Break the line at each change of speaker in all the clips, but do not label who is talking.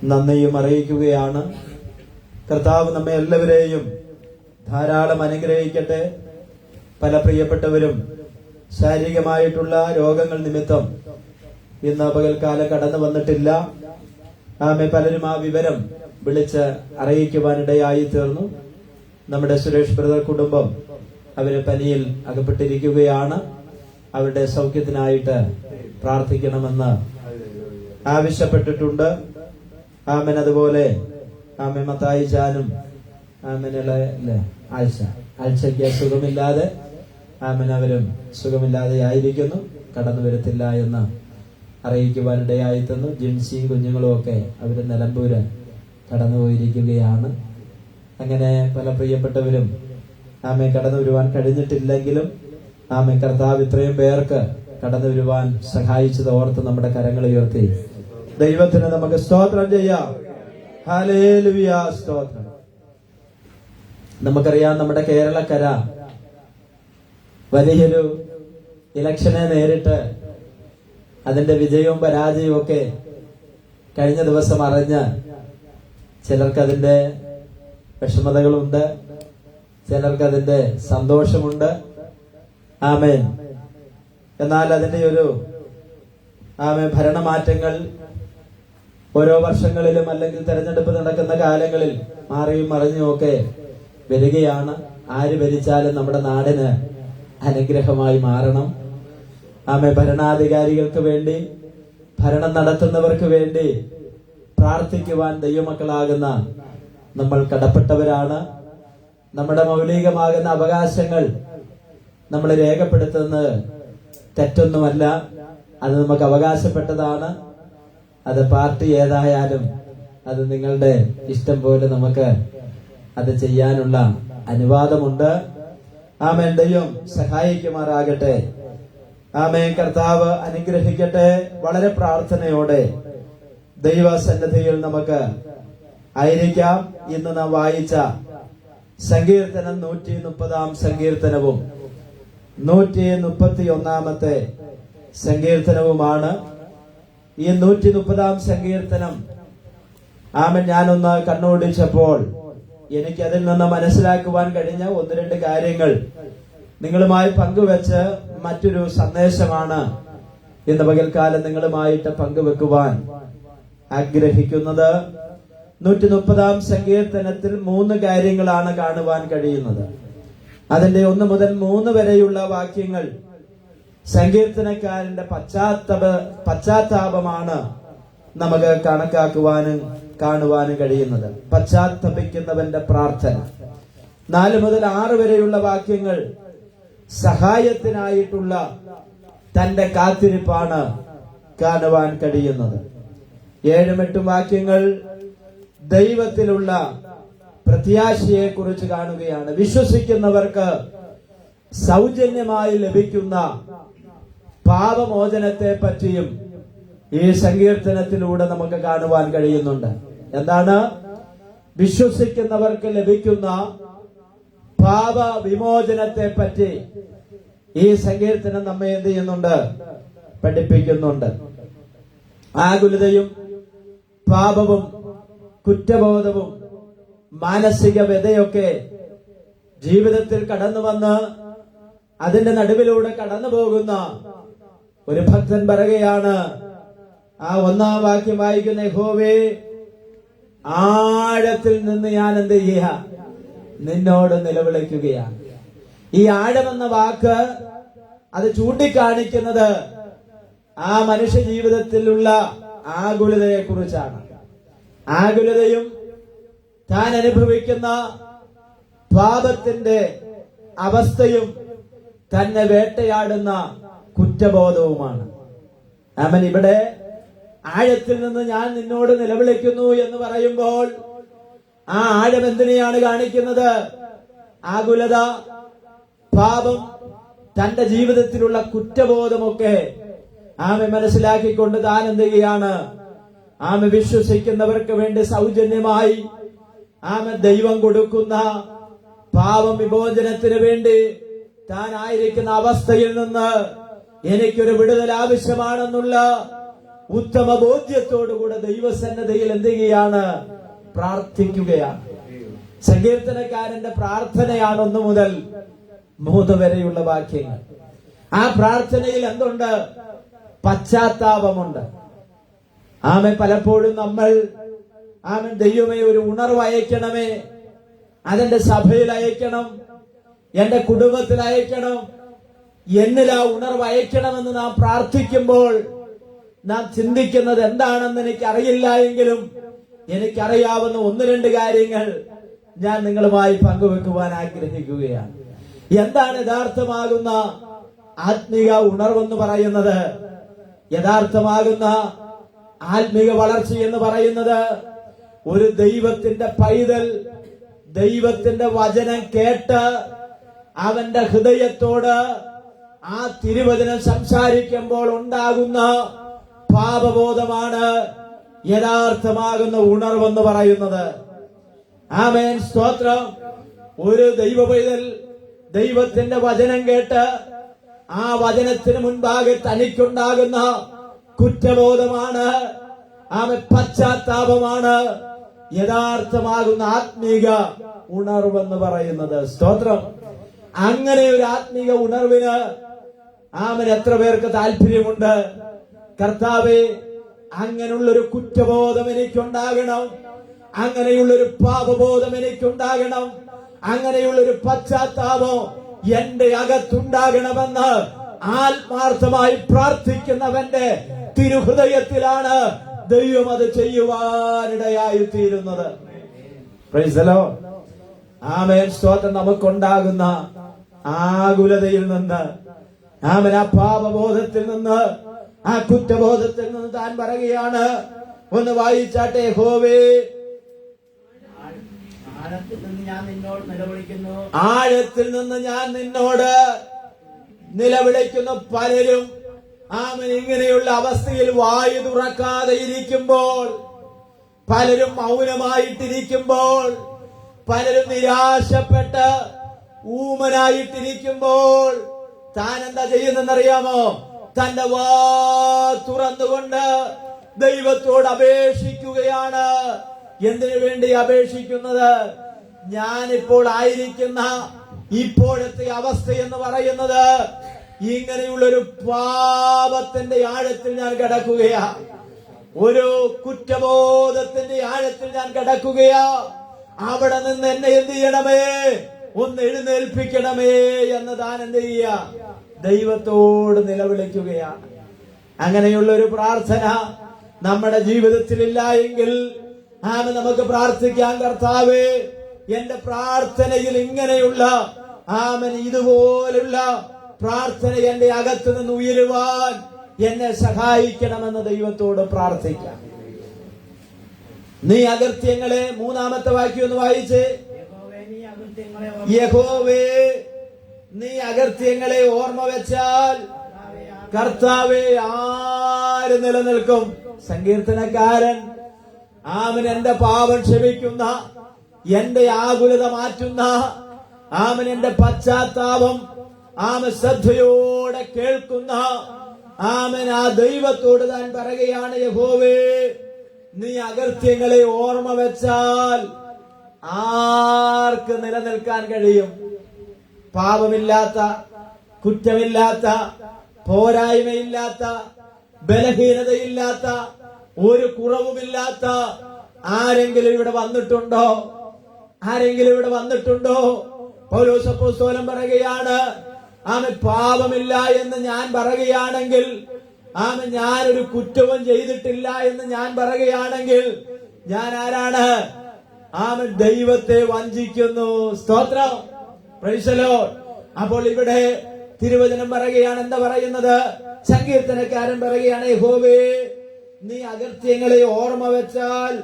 നന്ദിയും അറിയിക്കുകയാണ്. കർത്താവ് നമ്മെ എല്ലാവരെയും ധാരാളം അനുഗ്രഹിക്കട്ടെ. പല പ്രിയപ്പെട്ടവരും ശാരീരികമായിട്ടുള്ള രോഗങ്ങൾ നിമിത്തം ഇന്ന് പകൽക്കാലം കടന്നു വന്നിട്ടില്ല. പലരും ആ വിവരം വിളിച്ച് അറിയിക്കുവാനിടയായി തീർന്നു. നമ്മുടെ സുരേഷ് ബ്രദർ കുടുംബം അവര് പനിയിൽ അകപ്പെട്ടിരിക്കുകയാണ്. അവരുടെ സൗഖ്യത്തിനായിട്ട് പ്രാർത്ഥിക്കണമെന്ന് ആവശ്യപ്പെട്ടിട്ടുണ്ട്. ആമൻ. അതുപോലെ ആമൻ മത്തായി ചാനും ആഴ്ചയ്ക്ക് സുഖമില്ലാതെ അവരും സുഖമില്ലാതെ ആയിരിക്കുന്നു, കടന്നു വരത്തില്ല എന്ന് അറിയിക്കുവാനിടയായി തന്നു. ജിൻസിയും കുഞ്ഞുങ്ങളും ഒക്കെ അവര് നിലമ്പൂര് കടന്നുപോയിരിക്കുകയാണ്. അങ്ങനെ പല പ്രിയപ്പെട്ടവരും കടന്നു വരുവാൻ കഴിഞ്ഞിട്ടില്ലെങ്കിലും കർത്താവ് ഇത്രയും പേർക്ക് കടന്നു വരുവാൻ സഹായിച്ചത് ഓർത്ത് നമ്മുടെ കരങ്ങൾ ഉയർത്തി ദൈവത്തിന് നമുക്ക് സ്തോത്രം ചെയ്യാം. ഹല്ലേലൂയ, സ്തോത്രം. നമുക്കറിയാം, നമ്മുടെ കേരളക്കര വലിയൊരു ഇലക്ഷനെ നേരിട്ട് അതിന്റെ വിജയവും പരാജയവും ഒക്കെ കഴിഞ്ഞ ദിവസം അറിഞ്ഞ് ചിലർക്കതിന്റെ വിഷമതകളുണ്ട്, ചിലർക്കതിന്റെ സന്തോഷമുണ്ട്. ആമേൻ. എന്നാൽ അതിന്റെ ഒരു ഭരണമാറ്റങ്ങൾ ഓരോ വർഷങ്ങളിലും അല്ലെങ്കിൽ തെരഞ്ഞെടുപ്പ് നടക്കുന്ന കാലങ്ങളിൽ മാറിയും മറിഞ്ഞും ഒക്കെ വരികയാണ്. ആര് ഭരിച്ചാലും നമ്മുടെ നാടിന് അനുഗ്രഹമായി മാറണം. ഭരണാധികാരികൾക്ക് വേണ്ടി, ഭരണം നടത്തുന്നവർക്ക് വേണ്ടി പ്രാർത്ഥിക്കുവാൻ ദൈവമക്കളാകുന്ന നമ്മൾ കടപ്പെട്ടവരാണ്. നമ്മുടെ മൗലികമാകുന്ന അവകാശങ്ങൾ നമ്മൾ രേഖപ്പെടുത്തുന്നത് തെറ്റൊന്നുമല്ല. അത് നമുക്ക് അവകാശപ്പെട്ടതാണ്. അത് പാർട്ടി ഏതായാലും അത് നിങ്ങളുടെ ഇഷ്ടം പോലെ നമുക്ക് അത് ചെയ്യാനുള്ള അനുവാദമുണ്ട്. ആമേൻ. ദൈവം സഹായിക്കുമാറാകട്ടെ. ആമേൻ. കർത്താവ് അനുഗ്രഹിക്കട്ടെ. വളരെ പ്രാർത്ഥനയോടെ ദൈവസന്നിധിയിൽ നമുക്ക് ആയിരിക്കാം. ഇന്ന് നാം വായിച്ച സങ്കീർത്തനം 130 സങ്കീർത്തനവും 131 സങ്കീർത്തനവുമാണ്. ഈ 130 സങ്കീർത്തനം ഞാനൊന്ന് കണ്ണോടിച്ചപ്പോൾ എനിക്ക് അതിൽ നിന്ന് മനസ്സിലാക്കുവാൻ കഴിഞ്ഞ 1-2 കാര്യങ്ങൾ നിങ്ങളുമായി പങ്കുവെച്ച് മറ്റൊരു സന്ദേശമാണ് ഇന്ന് പകൽക്കാലം നിങ്ങളുമായിട്ട് പങ്കുവെക്കുവാൻ ആഗ്രഹിക്കുന്നത്. 130 സങ്കീർത്തനത്തിൽ 3 കാര്യങ്ങളാണ് കാണുവാൻ കഴിയുന്നത്. അതിന്റെ 1 മുതൽ 3 വരെയുള്ള വാക്യങ്ങൾ സങ്കീർത്തനക്കാരന്റെ പശ്ചാത്താപമാണ് നമുക്ക് കണക്കാക്കുവാനും കാണുവാനും കഴിയുന്നത്. പശ്ചാത്തപിക്കുന്നവന്റെ പ്രാർത്ഥന. 4 മുതൽ 6 വരെയുള്ള വാക്യങ്ങൾ സഹായത്തിനായിട്ടുള്ള തന്റെ കാത്തിരിപ്പാണ് കാണുവാൻ കഴിയുന്നത്. 7-8 വാക്യങ്ങൾ ദൈവത്തിലുള്ള പ്രത്യാശയെ കുറിച്ച് കാണുകയാണ്. വിശ്വസിക്കുന്നവർക്ക് സൗജന്യമായി ലഭിക്കുന്ന പാപമോചനത്തെ പറ്റിയും ഈ സങ്കീർത്തനത്തിലൂടെ നമുക്ക് കാണുവാൻ കഴിയുന്നുണ്ട്. എന്താണ്? വിശ്വസിക്കുന്നവർക്ക് ലഭിക്കുന്ന പാപ വിമോചനത്തെ പറ്റി ഈ സങ്കീർത്തനം നമ്മെ എന്ത് ചെയ്യുന്നുണ്ട്? പഠിപ്പിക്കുന്നുണ്ട്. ആകുലതയും പാപവും കുറ്റബോധവും മാനസിക വ്യതയൊക്കെ ജീവിതത്തിൽ കടന്നു വന്ന് അതിന്റെ നടുവിലൂടെ കടന്നു പോകുന്ന ഒരു ഭക്തൻ പറയുകയാണ്, ആ 1-ാം വാക്യം വായിക്കുന്ന, യഹോവേ, ആഴത്തിൽ നിന്ന് ഞാൻ എന്ത് ചെയ്യുക? നിന്നോട് നിലവിളിക്കുകയാണ്. ഈ ആഴമെന്ന വാക്ക് അത് ചൂണ്ടിക്കാണിക്കുന്നത് ആ മനുഷ്യ ജീവിതത്തിലുള്ള ആകുലതയെ കുറിച്ചാണ്. ആകുലതയും താൻ അനുഭവിക്കുന്ന പാപത്തിന്റെ അവസ്ഥയും തന്നെ വേട്ടയാടുന്ന കുറ്റബോധവുമാണ്. അവൻ ഇവിടെ ആഴത്തിൽ നിന്ന് ഞാൻ നിന്നോട് നിലവിളിക്കുന്നു എന്ന് പറയുമ്പോൾ ആ ആഴം എന്തിനെയാണ് കാണിക്കുന്നത്? ആകുലത, പാപം, തന്റെ ജീവിതത്തിലുള്ള കുറ്റബോധമൊക്കെ ആമെ മനസ്സിലാക്കിക്കൊണ്ട് താൻ എന്ത് ചെയ്യുകയാണ്? ആമെ വിശ്വസിക്കുന്നവർക്ക് വേണ്ടി സൗജന്യമായി ആമെ ദൈവം കൊടുക്കുന്ന പാപം വിമോചനത്തിന് വേണ്ടി താൻ ആയിരിക്കുന്ന അവസ്ഥയിൽ നിന്ന് എനിക്കൊരു വിടുതൽ ആവശ്യമാണെന്നുള്ള ഉത്തമ ബോധ്യത്തോടുകൂടെ ദൈവസന്നദ്ധയിൽ എന്ത് ചെയ്യുകയാണ്? പ്രാർത്ഥിക്കുകയാണ്. സങ്കീർത്തനക്കാരന്റെ പ്രാർത്ഥനയാണ് 1 മുതൽ 3 വരെയുള്ള വാക്യങ്ങൾ. ആ പ്രാർത്ഥനയിൽ എന്തുണ്ട്? പശ്ചാത്താപമുണ്ട്. ആമേൻ. പലപ്പോഴും നമ്മൾ ആമേൻ ദൈവമേ ഒരു ഉണർവ് അയക്കണമേ, അതെന്റെ സഭയിൽ അയക്കണം, എന്റെ കുടുംബത്തിൽ അയക്കണം, എന്നിൽ ആ ഉണർവ് അയക്കണമെന്ന് നാം പ്രാർത്ഥിക്കുമ്പോൾ നാം ചിന്തിക്കുന്നത് എന്താണെന്ന് എനിക്കറിയില്ല എങ്കിലും എനിക്കറിയാവുന്ന 1-2 കാര്യങ്ങൾ ഞാൻ നിങ്ങളുമായി പങ്കുവെക്കുവാൻ ആഗ്രഹിക്കുകയാണ്. എന്താണ് യഥാർത്ഥമാകുന്ന ആത്മീക ഉണർവെന്ന് പറയുന്നത്? യഥാർത്ഥമാകുന്ന ആത്മീക വളർച്ച എന്ന് പറയുന്നത് ഒരു ദൈവത്തിന്റെ പൈതൽ ദൈവത്തിന്റെ വചനം കേട്ട് അവന്റെ ഹൃദയത്തോട് ആ തിരുവചനം സംസാരിക്കുമ്പോൾ ഉണ്ടാകുന്ന പാപബോധമാണ് യഥാർത്ഥമാകുന്ന ഉണർവെന്ന് പറയുന്നത്. ആമേൻ, സ്തോത്രം. ഒരു ദൈവ പൈതൽ ദൈവത്തിന്റെ വചനം കേട്ട് ആ വചനത്തിന് മുൻപാകെ തനിക്കുണ്ടാകുന്ന കുറ്റബോധമാണ്, ആമേൻ, പശ്ചാത്താപമാണ് യഥാർത്ഥമാകുന്ന ആത്മീക ഉണർവെന്ന് പറയുന്നത്. സ്തോത്രം. അങ്ങനെ ഒരു ആത്മീക ഉണർവിന് ആമേൻ എത്ര പേർക്ക് താല്പര്യമുണ്ട്? കർത്താവേ, അങ്ങനെയുള്ളൊരു കുറ്റബോധം എനിക്കുണ്ടാകണം, അങ്ങനെയുള്ളൊരു പാപബോധം എനിക്കുണ്ടാകണം, അങ്ങനെയുള്ളൊരു പശ്ചാത്താപം എന്റെ അകത്തുണ്ടാകണമെന്ന് ആത്മാർത്ഥമായി പ്രാർത്ഥിക്കുന്നവന്റെ തിരുഹൃദയത്തിലാണ് ദൈവം അത് ചെയ്യുവാനിടയായി തീരുന്നത്. Price the Lord. ആമേൻ, സ്തോത്രം. നമുക്കുണ്ടാകുന്ന ആകുലതയിൽ നിന്ന്, ആമേൻ, ആ പാപബോധത്തിൽ നിന്ന്, ആ കുറ്റബോധത്തിൽ നിന്ന് താൻ പറയുകയാണ്. ഒന്ന് വായിച്ചാട്ടെ. യഹോവേ, ആഴത്തിൽ നിന്ന് ഞാൻ നിന്നോട് നിലവിളിക്കുന്നു. പലരും ആമേൻ ഇങ്ങനെയുള്ള അവസ്ഥയിൽ വായു തുറക്കാതെ ഇരിക്കുമ്പോൾ, പലരും മൗനമായിട്ടിരിക്കുമ്പോൾ, പലരും നിരാശപ്പെട്ട് ഊമനായിട്ടിരിക്കുമ്പോൾ താൻ എന്താ ചെയ്യുന്നറിയാമോ? തന്റെ വാ തുറന്നുകൊണ്ട് ദൈവത്തോട് അപേക്ഷിക്കുകയാണ്. എന്തിനു വേണ്ടി അപേക്ഷിക്കുന്നത്? ഞാനിപ്പോൾ ആയിരിക്കുന്ന ഇപ്പോഴത്തെ അവസ്ഥ എന്ന് പറയുന്നത് ഇങ്ങനെയുള്ളൊരു പാപത്തിന്റെ ആഴത്തിൽ ഞാൻ കിടക്കുകയാ, ഒരു കുറ്റബോധത്തിന്റെ ആഴത്തിൽ ഞാൻ കിടക്കുകയാ. അവിടെ നിന്ന് എന്നെ എന്ത് ചെയ്യണമേ? ഒന്ന് എഴുന്നേൽപ്പിക്കണമേ എന്ന് താൻ എന്ത് ചെയ്യുക? ദൈവത്തോട് നിലവിളിക്കുകയാണ്. അങ്ങനെയുള്ള ഒരു പ്രാർത്ഥന നമ്മുടെ ജീവിതത്തിലില്ല എങ്കിൽ നമുക്ക് പ്രാർത്ഥിക്കാൻ, കർത്താവേ, എന്റെ പ്രാർത്ഥനയിൽ ഇങ്ങനെയുള്ള ഇതുപോലുള്ള പ്രാർത്ഥന എന്റെ അകത്ത് നിന്ന് ഉയരുവാൻ എന്നെ സഹായിക്കണമെന്ന് ദൈവത്തോട് പ്രാർത്ഥിക്കാം. നീ അകൃത്യങ്ങളെ, 3-ാമത്തെ വാക്യം ഒന്ന് വായിച്ച്. യഹോവേ, നീ അകൃത്യങ്ങളെ ഓർമ്മ വെച്ചാൽ കർത്താവേ ആര് നിലനിൽക്കും? സങ്കീർത്തനക്കാരൻ ആമൻ എന്റെ പാപം ക്ഷമിക്കുന്ന, എന്റെ ആകുലത മാറ്റുന്ന, ആമൻ എന്റെ പശ്ചാത്താപം ശ്രദ്ധയോടെ കേൾക്കുന്ന ആമൻ ആ ദൈവത്തോട് താൻ പറയുകയാണ്, യഹോവേ, നീ അകൃത്യങ്ങളെ ഓർമ്മ വെച്ചാൽ ആർക്ക് നിലനിൽക്കാൻ കഴിയും? പാപമില്ലാത്ത, കുറ്റമില്ലാത്ത, പോരായ്മയില്ലാത്ത, ബലഹീനതയില്ലാത്ത, ഒരു കുറവുമില്ലാത്ത ആരെങ്കിലും ഇവിടെ വന്നിട്ടുണ്ടോ? ആരെങ്കിലും ഇവിടെ വന്നിട്ടുണ്ടോ? പൗലോസ് അപ്പോസ്തലൻ പറയുകയാണ്, ആമൻ പാപമില്ല എന്ന് ഞാൻ പറയുകയാണെങ്കിൽ, ആമൻ ഞാനൊരു കുറ്റവും ചെയ്തിട്ടില്ല എന്ന് ഞാൻ പറയുകയാണെങ്കിൽ ഞാൻ ആരാണ്? ആമൻ ദൈവത്തെ വഞ്ചിക്കുന്നു. സ്തോത്രം. Price the Lord. അപ്പോൾ ഇവിടെ തിരുവചനം പറയുകയാണ്, എന്താ പറയുന്നത്? സങ്കീർത്തനക്കാരൻ പറയുകയാണ്, യഹോവേ, നീ അകൃത്യങ്ങളെ ഓർമ്മ വെച്ചാൽ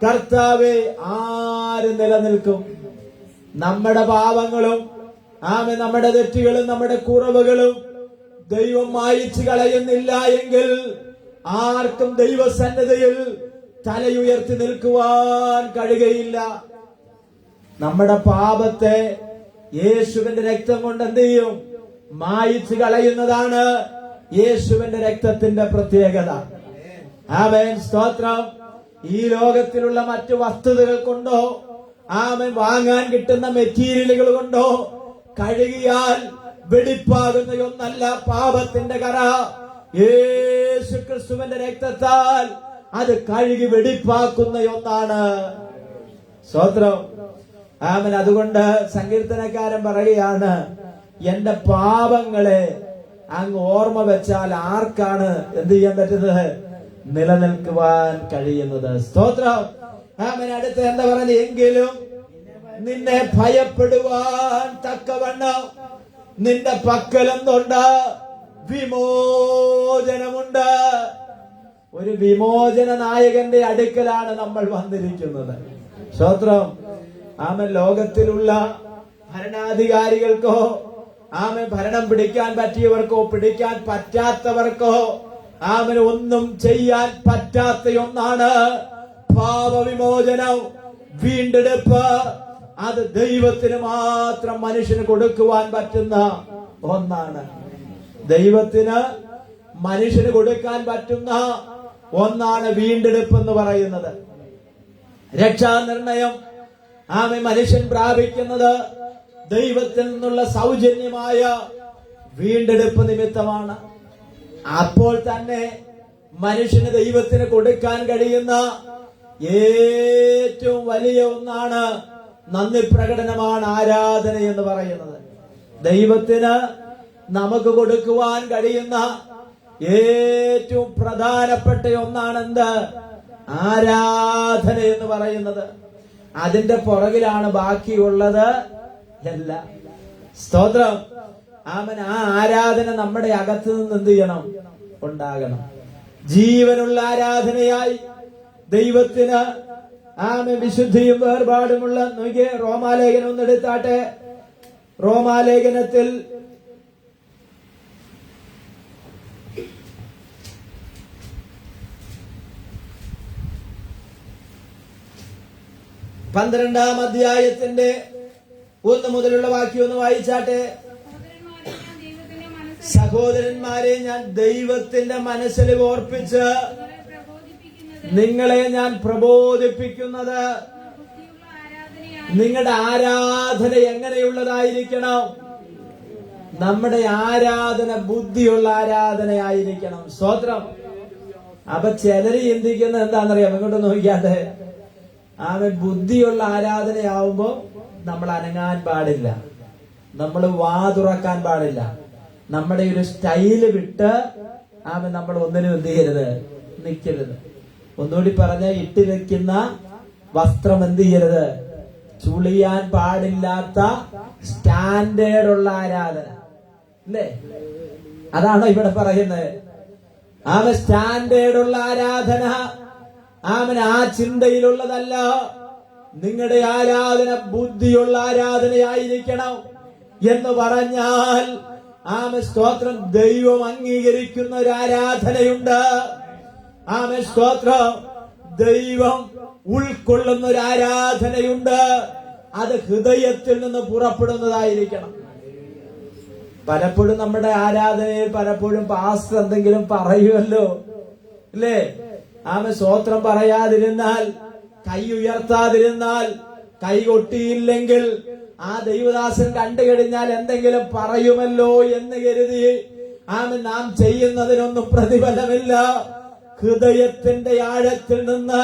കർത്താവേ ആര് നിലനിൽക്കും? നമ്മുടെ പാപങ്ങളും നമ്മുടെ തെറ്റുകളും നമ്മുടെ കുറവുകളും ദൈവം മായിച്ചു കളയുന്നില്ല എങ്കിൽ ആർക്കും ദൈവസന്നിധിയിൽ തലയുയർത്തി നിൽക്കുവാൻ കഴിയുകയില്ല. നമ്മുടെ പാപത്തെ യേശുവിന്റെ രക്തം കൊണ്ട് എന്ത് ചെയ്യും? മായിച്ചു കളയുന്നതാണ് യേശുവിന്റെ രക്തത്തിന്റെ പ്രത്യേകത. ആമേൻ, സ്തോത്രം. ഈ ലോകത്തിലുള്ള മറ്റു വസ്തുതകൾ കൊണ്ടോ ആമേൻ വാങ്ങാൻ കിട്ടുന്ന മെറ്റീരിയലുകൾ കൊണ്ടോ കഴുകിയാൽ വെടിപ്പാകുന്ന ഒന്നല്ല പാപത്തിന്റെ കറ. യേശു ക്രിസ്തുവിന്റെ രക്തത്താൽ അത് കഴുകി വെടിപ്പാക്കുന്ന ഒന്നാണ്. സ്തോത്രം. ആമേൻ. അതുകൊണ്ട് സങ്കീർത്തനക്കാരൻ പറയുകയാണ്, എന്റെ പാപങ്ങളെ അങ്ങ് ഓർമ്മ വെച്ചാൽ ആർക്കാണ് എന്ത് ചെയ്യാൻ പറ്റുന്നത്? നിലനിൽക്കുവാൻ കഴിയുന്നത്. സ്തോത്രം. ആമേൻ. അടുത്ത് എന്താ പറഞ്ഞത്? എങ്കിലും നിന്നെ ഭയപ്പെടുവാൻ തക്കവണ്ണം നിന്റെ പക്കലെന്തുണ്ട്? വിമോചനമുണ്ട്. ഒരു വിമോചന നായകന്റെ അടുക്കലാണ് നമ്മൾ വന്നിരിക്കുന്നത്. സ്തോത്രം. ആമേൻ. ലോകത്തിലുള്ള ഭരണാധികാരികൾക്കോ ആമേൻ ഭരണം പിടിക്കാൻ പറ്റിയവർക്കോ പിടിക്കാൻ പറ്റാത്തവർക്കോ ആമേൻ ഒന്നും ചെയ്യാൻ പറ്റാത്ത ഒന്നാണ് പാപവിമോചനം, വീണ്ടെടുപ്പ്. അത് ദൈവത്തിന് മാത്രം മനുഷ്യന് കൊടുക്കുവാൻ പറ്റുന്ന ഒന്നാണ്. ദൈവത്തിന് മനുഷ്യന് കൊടുക്കാൻ പറ്റുന്ന ഒന്നാണ് വീണ്ടെടുപ്പ് എന്ന് പറയുന്നത്. രക്ഷാനിർണയം ആമേൻ മനുഷ്യൻ പ്രാപിക്കുന്നത് ദൈവത്തിൽ നിന്നുള്ള സൗജന്യമായ വീണ്ടെടുപ്പ് നിമിത്തമാണ്. അപ്പോൾ തന്നെ മനുഷ്യന് ദൈവത്തിന് കൊടുക്കാൻ കഴിയുന്ന ഏറ്റവും വലിയ ഒന്നാണ് നന്ദി പ്രകടനമാണ് ആരാധന എന്ന് പറയുന്നത്. ദൈവത്തിന് നമുക്ക് കൊടുക്കുവാൻ കഴിയുന്ന ഏറ്റവും പ്രധാനപ്പെട്ട ഒന്നാണ് എന്ത്? ആരാധന എന്ന് പറയുന്നത്. അതിന്റെ പുറകിലാണ് ബാക്കിയുള്ളത് എല്ലാം. സ്തോത്രം. ആമൻ. ആ ആരാധന നമ്മുടെ അകത്ത് നിന്ന് എന്ത് ചെയ്യണം? ഉണ്ടാകണം. ജീവനുള്ള ആരാധനയായി ദൈവത്തിന് ആമൻ വിശുദ്ധിയും വേർപാടുമുള്ള. നോക്കിയേ, റോമാലേഖനം ഒന്ന് എടുത്താട്ടെ. റോമാലേഖനത്തിൽ 12-ാം അധ്യായത്തിന്റെ 1 മുതലുള്ള വാക്യം ഒന്ന് വായിച്ചാട്ടെ. സഹോദരന്മാരെ, ഞാൻ ദൈവത്തിന്റെ മനസ്സിൽ ഓർപ്പിച്ച് നിങ്ങളെ ഞാൻ പ്രബോധിപ്പിക്കുന്നത് നിങ്ങളുടെ ആരാധന എങ്ങനെയുള്ളതായിരിക്കണം? നമ്മുടെ ആരാധന ബുദ്ധിയുള്ള ആരാധനയായിരിക്കണം. സ്തോത്രം. അപ്പൊ ചിലര് ചിന്തിക്കുന്നത് എന്താണെന്നറിയാം? ഇങ്ങോട്ട് നോക്കിയാട്ടെ. ആമൻ. ബുദ്ധിയുള്ള ആരാധനയാവുമ്പോ നമ്മൾ അനങ്ങാൻ പാടില്ല, നമ്മൾ വാ തുറക്കാൻ പാടില്ല, നമ്മുടെ ഒരു സ്റ്റൈല് വിട്ട് ആമൻ നമ്മൾ ഒന്നിനും എന്ത് ചെയ്യരുത്? നിൽക്കരുത്. ഒന്നുകൂടി പറഞ്ഞ, ഇട്ട് വെക്കുന്ന വസ്ത്രം എന്ത് ചെയ്യരുത്? ചുളിയാൻ പാടില്ലാത്ത സ്റ്റാൻഡേർഡുള്ള ആരാധന അല്ലേ? അതാണോ ഇവിടെ പറയുന്നത്? ആമൻ. സ്റ്റാൻഡേർഡുള്ള ആരാധന ആമൻ ആ ചിന്തയിലുള്ളതല്ല. നിങ്ങളുടെ ആരാധന ബുദ്ധിയുള്ള ആരാധനയായിരിക്കണം എന്ന് പറഞ്ഞാൽ ആമൻ, സ്തോത്രം, ദൈവം അംഗീകരിക്കുന്ന ഒരു ആരാധനയുണ്ട്. ആമൻ, സ്തോത്രം. ദൈവം ഉൾക്കൊള്ളുന്ന ഒരു ആരാധനയുണ്ട്. അത് ഹൃദയത്തിൽ നിന്ന് പുറപ്പെടുന്നതായിരിക്കണം. പലപ്പോഴും നമ്മുടെ ആരാധനയിൽ പലപ്പോഴും പാസ്റ്റർ എന്തെങ്കിലും പറയുമല്ലോ, അല്ലേ? ആമൻ. സ്തോത്രം പറയാതിരുന്നാൽ, കൈ ഉയർത്താതിരുന്നാൽ, കൈ കൊട്ടിയില്ലെങ്കിൽ ആ ദൈവദാസൻ കണ്ടു കഴിഞ്ഞാൽ എന്തെങ്കിലും പറയുമല്ലോ എന്ന് കരുതി ആമൻ നാം ചെയ്യുന്നതിനൊന്നും പ്രതിഫലമില്ല. ഹൃദയത്തിന്റെ ആഴത്തിൽ നിന്ന്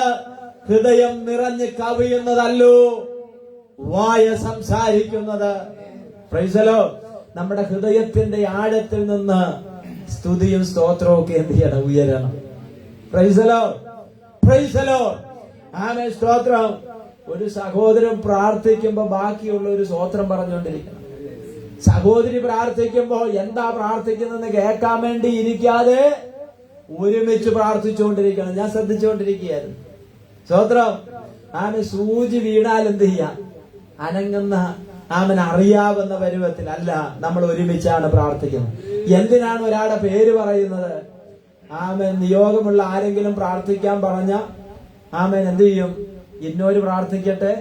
ഹൃദയം നിറഞ്ഞ് കവിയുന്നതല്ലോ വായ സംസാരിക്കുന്നത്. Praise the Lord. നമ്മുടെ ഹൃദയത്തിന്റെ ആഴത്തിൽ നിന്ന് സ്തുതിയും സ്തോത്രവും ഒക്കെ എന്ത് ചെയ്യണം? ഉയരണം. Praise the Lord. Praise the Lord. ആമേൻ. സ്തോത്രം. ഒരു സഹോദരൻ പ്രാർത്ഥിക്കുമ്പോ ബാക്കിയുള്ള ഒരു സ്തോത്രം പറഞ്ഞുകൊണ്ടിരിക്കണം. സഹോദരി പ്രാർത്ഥിക്കുമ്പോ എന്താ പ്രാർത്ഥിക്കുന്നതെന്ന് കേൾക്കാൻ വേണ്ടി ഇരിക്കാതെ ഒരുമിച്ച് പ്രാർത്ഥിച്ചുകൊണ്ടിരിക്കണം. ഞാൻ ശ്രദ്ധിച്ചുകൊണ്ടിരിക്കുകയായിരുന്നു. സ്തോത്രം. ആമൻ. സൂചി വീണാൽ എന്ത് ചെയ്യാം? അനങ്ങുന്ന ആമൻ അറിയാവുന്ന പരുവത്തിൽ അല്ല, നമ്മൾ ഒരുമിച്ചാണ് പ്രാർത്ഥിക്കുന്നത്. എന്തിനാണ് ഒരാളുടെ പേര് പറയുന്നത്? ആമൻ. നിയോഗമുള്ള ആരെങ്കിലും പ്രാർത്ഥിക്കാൻ പറഞ്ഞ ആമൻ എന്ത് ചെയ്യും? ഇന്നോര് പ്രാർത്ഥിക്കട്ടെ,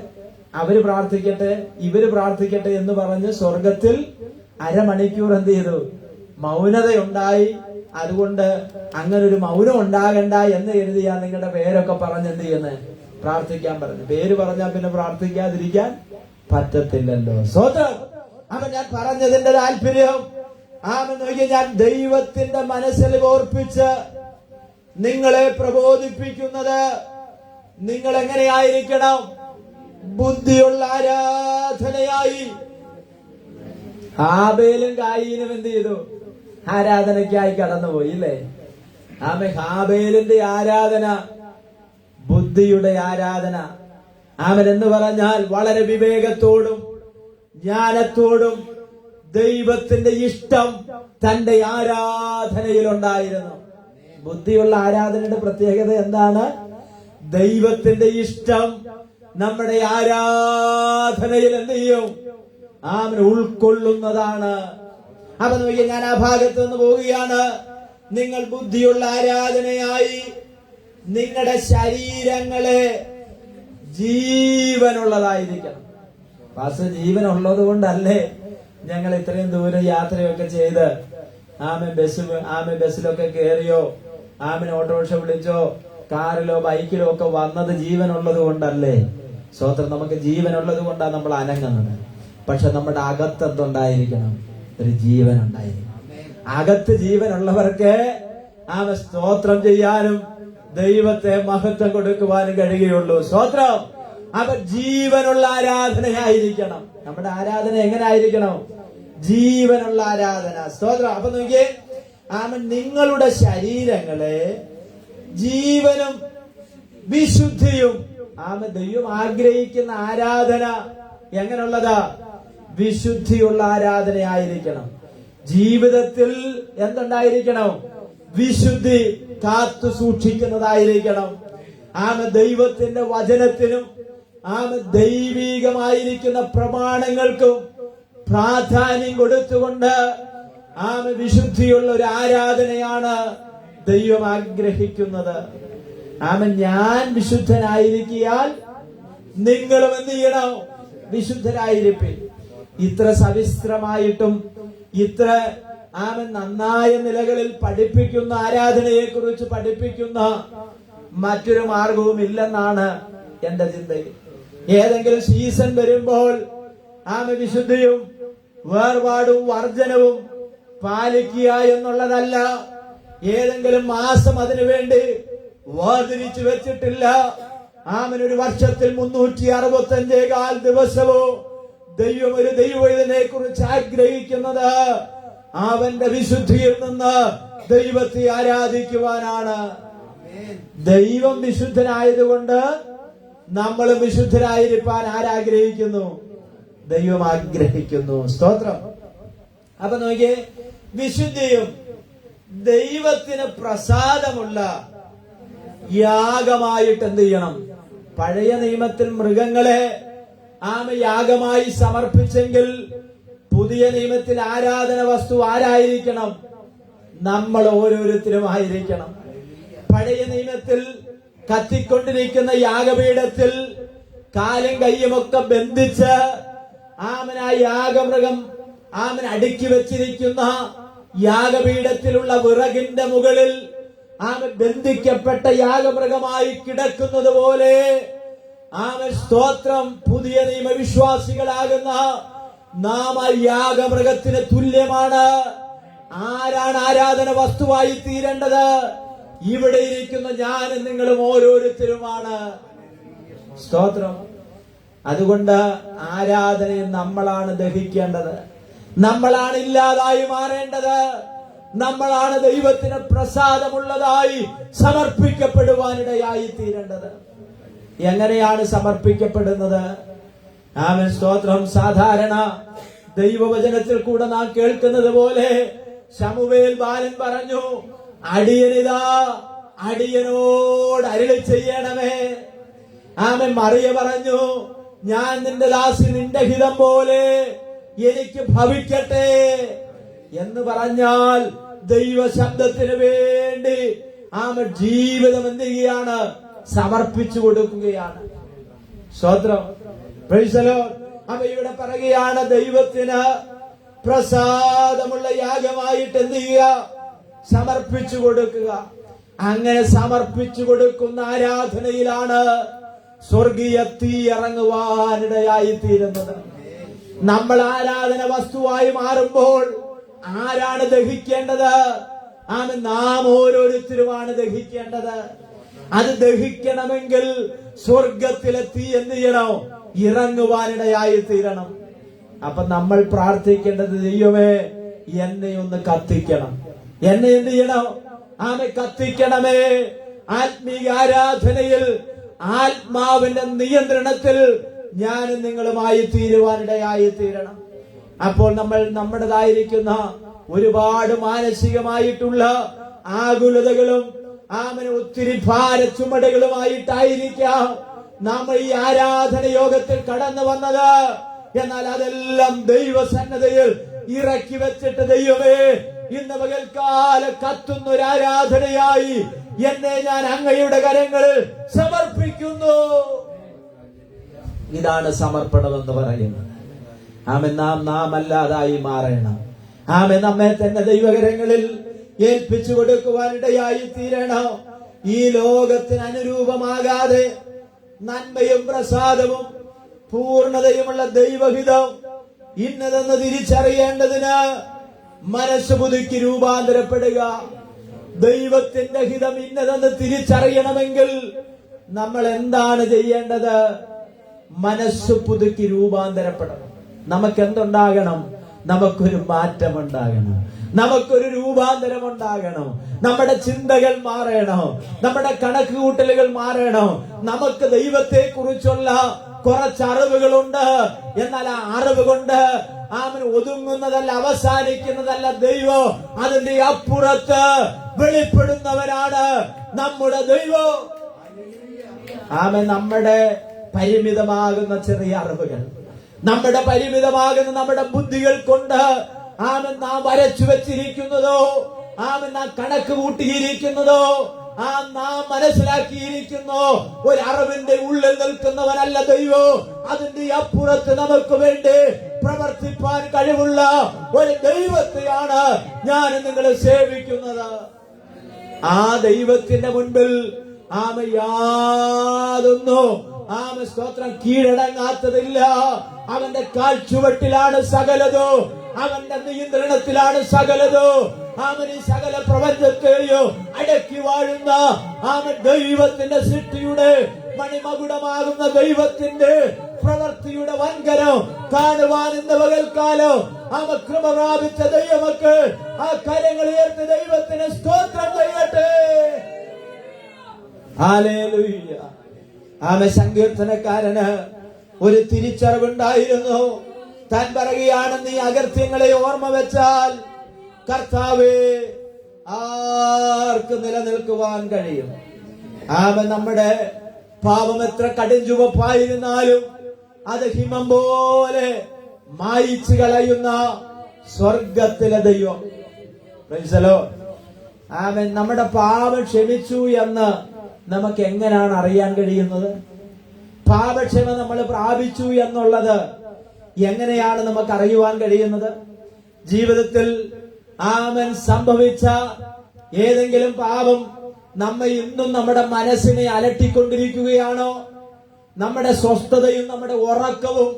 അവര് പ്രാർത്ഥിക്കട്ടെ, ഇവര് പ്രാർത്ഥിക്കട്ടെ എന്ന് പറഞ്ഞ് സ്വർഗത്തിൽ അരമണിക്കൂർ എന്ത് ചെയ്തു? മൗനതയുണ്ടായി. അതുകൊണ്ട് അങ്ങനെ ഒരു മൗനം ഉണ്ടാകണ്ട എന്ന് കരുതിയാ നിങ്ങളുടെ പേരൊക്കെ പറഞ്ഞെന്ത് ചെയ്യുന്നത്, പ്രാർത്ഥിക്കാൻ പറഞ്ഞു. പേര് പറഞ്ഞാൽ പിന്നെ പ്രാർത്ഥിക്കാതിരിക്കാൻ പറ്റത്തില്ലല്ലോ. സ്വതം അവൻ ഞാൻ പറഞ്ഞതിന്റെ താല്പര്യം നോക്കി, ഞാൻ ദൈവത്തിന്റെ മനസ്സിൽ ഓർപ്പിച്ച് നിങ്ങളെ പ്രബോധിപ്പിക്കുന്നത് നിങ്ങൾ എങ്ങനെയായിരിക്കണം? ബുദ്ധിയുള്ള ആരാധനയായി. ഹാബേലും കായീനും എന്ത് ചെയ്തു? ആരാധനയ്ക്കായി കടന്നുപോയി ഇല്ലേ? ഹാബേലിന്റെ ആരാധന ബുദ്ധിയുടെ ആരാധന. എന്ന് പറഞ്ഞാൽ വളരെ വിവേകത്തോടും ജ്ഞാനത്തോടും ദൈവത്തിന്റെ ഇഷ്ടം തന്റെ ആരാധനയിലുണ്ടായിരുന്നു. ബുദ്ധിയുള്ള ആരാധനയുടെ പ്രത്യേകത എന്താണ്? ദൈവത്തിന്റെ ഇഷ്ടം നമ്മുടെ ആരാധനയിൽ എന്ത് ചെയ്യും? ഉൾക്കൊള്ളുന്നതാണ്. അപ്പൊ നോക്കിയാൽ ഞാൻ ആ ഭാഗത്ത് നിന്ന് പോവുകയാണ്. നിങ്ങൾ ബുദ്ധിയുള്ള ആരാധനയായി നിങ്ങളുടെ ശരീരങ്ങളെ ജീവനുള്ളതായിരിക്കണം. ജീവനുള്ളത് കൊണ്ടല്ലേ ഞങ്ങൾ ഇത്രയും ദൂരം യാത്രയൊക്കെ ചെയ്ത് ബസ്സിലൊക്കെ കയറിയോ ഓട്ടോറിക്ഷ വിളിച്ചോ കാറിലോ ബൈക്കിലോ ഒക്കെ വന്നത് ജീവനുള്ളത് കൊണ്ടല്ലേ. സ്വതന്ത്രം നമുക്ക് ജീവനുള്ളത് കൊണ്ടാണ് നമ്മൾ അനങ്ങുന്നത്. പക്ഷെ നമ്മുടെ അകത്ത് എന്തുണ്ടായിരിക്കണം? ഒരു ജീവൻ ഉണ്ടായിരിക്കണം. അകത്ത് ജീവനുള്ളവർക്ക് സ്തോത്രം ചെയ്യാനും ദൈവത്തെ മഹത്വം കൊടുക്കുവാനും കഴിയുകയുള്ളൂ. സ്തോത്രം. അപ്പൊ ജീവനുള്ള ആരാധനയായിരിക്കണം. നമ്മുടെ ആരാധന എങ്ങനെ ആയിരിക്കണം? ജീവനുള്ള ആരാധന. സ്തോത്രം. അപ്പൊ നോക്കിയേ, നിങ്ങളുടെ ശരീരങ്ങളെ ജീവനും വിശുദ്ധിയും ദൈവം ആഗ്രഹിക്കുന്ന ആരാധന എങ്ങനെയുള്ളതാ? വിശുദ്ധിയുള്ള ആരാധനയായിരിക്കണം. ജീവിതത്തിൽ എന്തുണ്ടായിരിക്കണം? വിശുദ്ധി കാത്തു സൂക്ഷിക്കുന്നതായിരിക്കണം. ദൈവത്തിന്റെ വചനത്തിനും ദൈവികമായിരിക്കുന്ന പ്രമാണങ്ങൾക്കും പ്രാധാന്യം കൊടുത്തുകൊണ്ട് വിശുദ്ധിയുള്ള ഒരു ആരാധനയാണ് ദൈവം ആഗ്രഹിക്കുന്നത്. ഞാൻ വിശുദ്ധനായിരിക്കിയാൽ നിങ്ങളും എന്ത് ചെയ്യണം? വിശുദ്ധരായിരിക്കും. ഇത്ര സവിസ്തരമായിട്ടും ഇത്ര നന്നായ നിലകളിൽ പഠിപ്പിക്കുന്ന ആരാധനയെ കുറിച്ച് പഠിപ്പിക്കുന്ന മറ്റൊരു മാർഗവും ഇല്ലെന്നാണ് എന്റെ ചിന്തയിൽ. ഏതെങ്കിലും സീസൺ വരുമ്പോൾ വിശുദ്ധിയും വേർപാടും വർജനവും പാലിക്കുക എന്നുള്ളതല്ല. ഏതെങ്കിലും മാസം അതിനു വേണ്ടി വേർതിരിച്ചു വെച്ചിട്ടില്ല. ഒരു വർഷത്തിൽ 365 ദിവസവും ദൈവം ഒരു ദൈവത്തിനെ കുറിച്ച് ആഗ്രഹിക്കുന്നത് അവന്റെ വിശുദ്ധിയിൽ നിന്ന് ദൈവത്തെ ആരാധിക്കുവാനാണ്. ദൈവം വിശുദ്ധനായതുകൊണ്ട് നമ്മൾ വിശുദ്ധരായിരിക്കാൻ ആരാഗ്രഹിക്കുന്നു? ദൈവം ആഗ്രഹിക്കുന്നു. സ്തോത്രം. അപ്പൊ നോക്കിയേ, വിശുദ്ധിയും ദൈവത്തിന് പ്രസാദമുള്ള യാഗമായിട്ട് എന്ത് ചെയ്യണം? പഴയ നിയമത്തിൽ മൃഗങ്ങളെ യാഗമായി സമർപ്പിച്ചെങ്കിൽ പുതിയ നിയമത്തിൽ ആരാധന വസ്തു ആരായിരിക്കണം? നമ്മൾ ഓരോരുത്തരും ആയിരിക്കണം. പഴയ നിയമത്തിൽ കത്തിക്കൊണ്ടിരിക്കുന്ന യാഗപീഠത്തിൽ കാലും കയ്യുമൊക്കെ ബന്ധിച്ച് ആ യാഗമൃഗം അടുക്കി വെച്ചിരിക്കുന്ന യാഗപീഠത്തിലുള്ള വിറകിന്റെ മുകളിൽ ബന്ധിക്കപ്പെട്ട യാഗമൃഗമായി കിടക്കുന്നത് പോലെ സ്തോത്രം, പുതിയ നിയമവിശ്വാസികളാകുന്ന നാം യാഗമൃഗത്തിന് തുല്യമാണ്. ആരാണ് ആരാധന വസ്തുവായി തീരേണ്ടത്? ഇവിടെ ഇരിക്കുന്ന ഞാനും നിങ്ങളും ഓരോരുത്തരുമാണ്. സ്തോത്രം. അതുകൊണ്ട് ആരാധനയെ നമ്മളാണ് ദഹിക്കേണ്ടത്, നമ്മളാണ് ഇല്ലാതായി മാറേണ്ടത്, നമ്മളാണ് ദൈവത്തിന് പ്രസാദമുള്ളതായി സമർപ്പിക്കപ്പെടുവാനിടയായി തീരേണ്ടത്. എങ്ങനെയാണ് സമർപ്പിക്കപ്പെടുന്നത്? സ്തോത്രം. സാധാരണ ദൈവവചനത്തിൽ കൂടെ നാം കേൾക്കുന്നത് പോലെ ശമൂവേൽ ബാലൻ പറഞ്ഞു, അടിയനിതാ അടിയനോട് അരുളി ചെയ്യണമേ. മറിയ പറഞ്ഞു, ഞാൻ നിന്റെ ദാസി, നിന്റെ ഹിതം പോലെ എനിക്ക് ഭവിക്കട്ടെ എന്ന് പറഞ്ഞാൽ ദൈവശബ്ദത്തിന് വേണ്ടി ജീവിതം എന്ത് ചെയ്യുകയാണ്? സമർപ്പിച്ചു കൊടുക്കുകയാണ്. സ്തോത്രം. Price the Lord. അപ്പൊ ഇവിടെ പറയുകയാണ്, ദൈവത്തിന് പ്രസാദമുള്ള യാഗമായിട്ട് എന്ത് ചെയ്യുക? സമർപ്പിച്ചു കൊടുക്കുക. അങ്ങനെ സമർപ്പിച്ചു കൊടുക്കുന്ന ആരാധനയിലാണ് സ്വർഗീയ തീ ഇറങ്ങുവാനിടയായി തീരുന്നത്. നമ്മൾ ആരാധന വസ്തുവായി മാറുമ്പോൾ ആരാണ് ദഹിക്കേണ്ടത്? നാം ഓരോരുത്തരുമാണ് ദഹിക്കേണ്ടത്. അത് ദഹിക്കണമെങ്കിൽ സ്വർഗത്തിലെ തീ എന്ത് ചെയ്യണം? ഇറങ്ങുവാനിടയായി തീരണം. അപ്പൊ നമ്മൾ പ്രാർത്ഥിക്കേണ്ടത്, ദൈവമേ എന്നെ ഒന്ന് കത്തിക്കണം, എന്നെ എന്ത് ചെയ്യണം? കത്തിക്കണമേ. ആത്മീയ ആരാധനയിൽ ആത്മാവിന്റെ നിയന്ത്രണത്തിൽ ഞാൻ നിങ്ങളുമായി തീരുവാനിടയായി തീരണം. അപ്പോൾ നമ്മൾ നമ്മുടേതായിരിക്കുന്ന ഒരുപാട് മാനസികമായിട്ടുള്ള ആകുലതകളും ഒത്തിരി ഭാര ചുമടുകളുമായിട്ടായിരിക്കാം നമ്മൾ ഈ ആരാധന യോഗത്തിൽ കടന്നു വന്നത്. എന്നാൽ അതെല്ലാം ദൈവസന്നദ്ധയിൽ ഇറക്കി വെച്ചിട്ട്, ദൈവമേ ഇന്ന് പകൽക്കാല കത്തുന്ന ഒരു ആരാധനയായി എന്നെ ഞാൻ അങ്ങയുടെ കരങ്ങളിൽ സമർപ്പിക്കുന്നു. ഇതാണ് സമർപ്പണം എന്ന് പറയുന്നത്. നാം അല്ലാതായി മാറണം. നമ്മെ തന്നെ ദൈവകരങ്ങളിൽ ഏൽപ്പിച്ചു കൊടുക്കുവാനിടയായി തീരണം. ഈ ലോകത്തിന് അനുരൂപമാകാതെ നന്മയും പ്രസാദവും പൂർണ്ണതയുമുള്ള ദൈവഹിതം ഇന്നതെന്ന് തിരിച്ചറിയേണ്ടതിന് മനസ്സ് പുതുക്കി രൂപാന്തരപ്പെടുക. ദൈവത്തിന്റെ ഹിതം ഇന്നതെന്ന് തിരിച്ചറിയണമെങ്കിൽ നമ്മൾ എന്താണ് ചെയ്യേണ്ടത്? മനസ്സ് പുതുക്കി രൂപാന്തരപ്പെടണം. നമുക്ക് എന്തുണ്ടാകണം? നമുക്കൊരു മാറ്റം ഉണ്ടാകണം, നമുക്കൊരു രൂപാന്തരം ഉണ്ടാകണം. നമ്മുടെ ചിന്തകൾ മാറണം, നമ്മുടെ കണക്കുകൂട്ടലുകൾ മാറണം. നമുക്ക് ദൈവത്തെ കുറിച്ചുള്ള കുറച്ച് അറിവുകളുണ്ട്. എന്നാൽ ആ അറിവ് കൊണ്ട് ഒതുങ്ങുന്നതല്ല, അവസാനിക്കുന്നതല്ല ദൈവം. അതിന്റെ അപ്പുറത്ത് വെളിപ്പെടുന്നവരാണ് നമ്മുടെ ദൈവം. നമ്മുടെ പരിമിതമാകുന്ന ചെറിയ അറിവുകൾ, നമ്മുടെ പരിമിതമാകുന്ന നമ്മുടെ ബുദ്ധികൾ കൊണ്ട് നാം വരച്ചു വെച്ചിരിക്കുന്നതോ, നാം കണക്ക് കൂട്ടിയിരിക്കുന്നതോ, നാം മനസ്സിലാക്കിയിരിക്കുന്നു ഒരു അറിവിന്റെ ഉള്ളിൽ നിൽക്കുന്നവനല്ല ദൈവം. അതിന്റെ അപ്പുറത്ത് നമുക്ക് വേണ്ടി പ്രവർത്തിപ്പാൻ കഴിവുള്ള ഒരു ദൈവത്തെയാണ് ഞാൻ നിങ്ങളെ സേവിക്കുന്നത്. ആ ദൈവത്തിന്റെ മുൻപിൽ യാതൊന്നും സ്തോത്രം കീഴടങ്ങാത്തതില്ല. അവന്റെ കാൽച്ചുവട്ടിലാണ് സകലതോ, അവന്റെ നിയന്ത്രണത്തിലാണ് സകലതോ. ഈ സകല പ്രപഞ്ചത്തെയോ അടക്കി വാഴുന്ന ദൈവത്തിന്റെ സൃഷ്ടിയുടെ മണിമകുടമാകുന്ന ദൈവത്തിന്റെ പ്രവൃത്തിയുടെ വൻകരം കാണുവാൻ ഇന്ന് പകൽക്കാലം കൃപ പ്രാപിച്ച ദൈവമക്ക് ആ കരങ്ങൾ ഉയർത്തി ദൈവത്തിന് സ്തോത്രം ചെയ്യട്ടെ. ഹല്ലേലൂയ. സങ്കീർത്തനക്കാരന് ഒരു തിരിച്ചറിവുണ്ടായിരുന്നു. താൻ പറയുകയാണ്, നീ അകൃത്യങ്ങളെ ഓർമ്മ വെച്ചാൽ കർത്താവേ ആർക്ക് നിലനിൽക്കുവാൻ കഴിയും? നമ്മുടെ പാപം എത്ര കടുംചുവപ്പായിരുന്നാലും അത് ഹിമം പോലെ മായിച്ചു കളയുന്ന സ്വർഗത്തിലെ ദൈവം. നമ്മുടെ പാപം ക്ഷമിച്ചു എന്ന് നമുക്ക് എങ്ങനെയാണ് അറിയാൻ കഴിയുന്നത്? പാപക്ഷമ നമ്മൾ പ്രാപിച്ചു എന്നുള്ളത് എങ്ങനെയാണ് നമുക്ക് അറിയുവാൻ കഴിയുന്നത്? ജീവിതത്തിൽ സംഭവിച്ച ഏതെങ്കിലും പാപം നമ്മെ ഇന്നും നമ്മുടെ മനസ്സിനെ അലട്ടിക്കൊണ്ടിരിക്കുകയാണോ? നമ്മുടെ സ്വസ്ഥതയും നമ്മുടെ ഉറക്കവും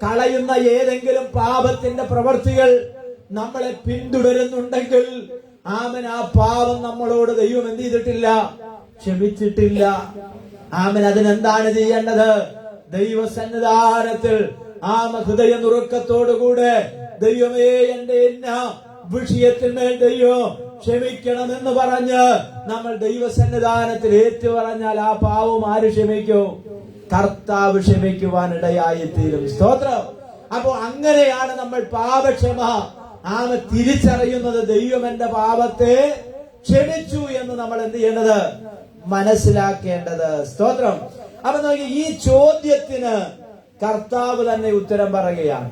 കളയുന്ന ഏതെങ്കിലും പാപത്തിന്റെ പ്രവൃത്തികൾ നമ്മളെ പിന്തുടരുന്നുണ്ടെങ്കിൽ ആ പാപം നമ്മളോട് ദൈവം എന്ത് ചെയ്തിട്ടില്ല? ക്ഷമിച്ചിട്ടില്ല. അതിനെന്താണ് ചെയ്യേണ്ടത്? ദൈവസന്നിധാനത്തിൽ ഹൃദയ നുറുക്കത്തോടുകൂടെ ദൈവമേ എന്റെ വിഷയത്തിന്മേൽ ദൈവം ക്ഷമിക്കണമെന്ന് പറഞ്ഞ് നമ്മൾ ദൈവസന്നിധാനത്തിൽ ഏറ്റുപറഞ്ഞാൽ ആ പാവം ആര് ക്ഷമിക്കും? കർത്താവ് ക്ഷമിക്കുവാനിടയായി തീരും. സ്തോത്രം. അപ്പോ അങ്ങനെയാണ് നമ്മൾ പാപക്ഷമ തിരിച്ചറിയുന്നത്. ദൈവം എന്റെ പാപത്തെ ക്ഷമിച്ചു എന്ന് നമ്മൾ എന്ത് ചെയ്യേണ്ടത്? മനസ്സിലാക്കേണ്ടത്. സ്തോത്രം. അപ്പൊ നോക്കി, ഈ ചോദ്യത്തിന് കർത്താവ് തന്നെ ഉത്തരം പറയുകയാണ്.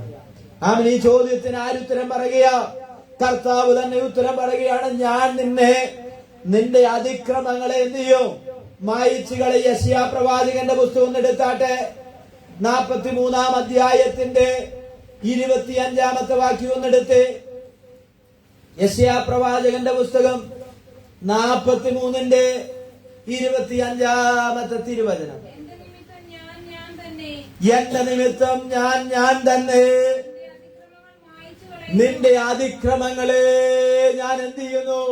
ഈ ചോദ്യത്തിന് ആരുത്തരം പറയുക? കർത്താവ് തന്നെ ഉത്തരം പറയുകയാണ്. ഞാൻ നിന്റെ അതിക്രമങ്ങളെ എന്ത് ചെയ്യും? മായിച്ചുകളെ. യെശയ്യാ പ്രവാചകന്റെ പുസ്തകം എടുത്താട്ടെ, 43 അധ്യായത്തിന്റെ 25 വാക്യം ഒന്നെടുത്ത്. യെശയ്യാ പ്രവാചകന്റെ പുസ്തകം 43:25 തിരുവചനം. എന്റെ നിമിത്തം ഞാൻ തന്നെ നിന്റെ അതിക്രമങ്ങളെ ഞാൻ എന്ത് ചെയ്യുന്നു?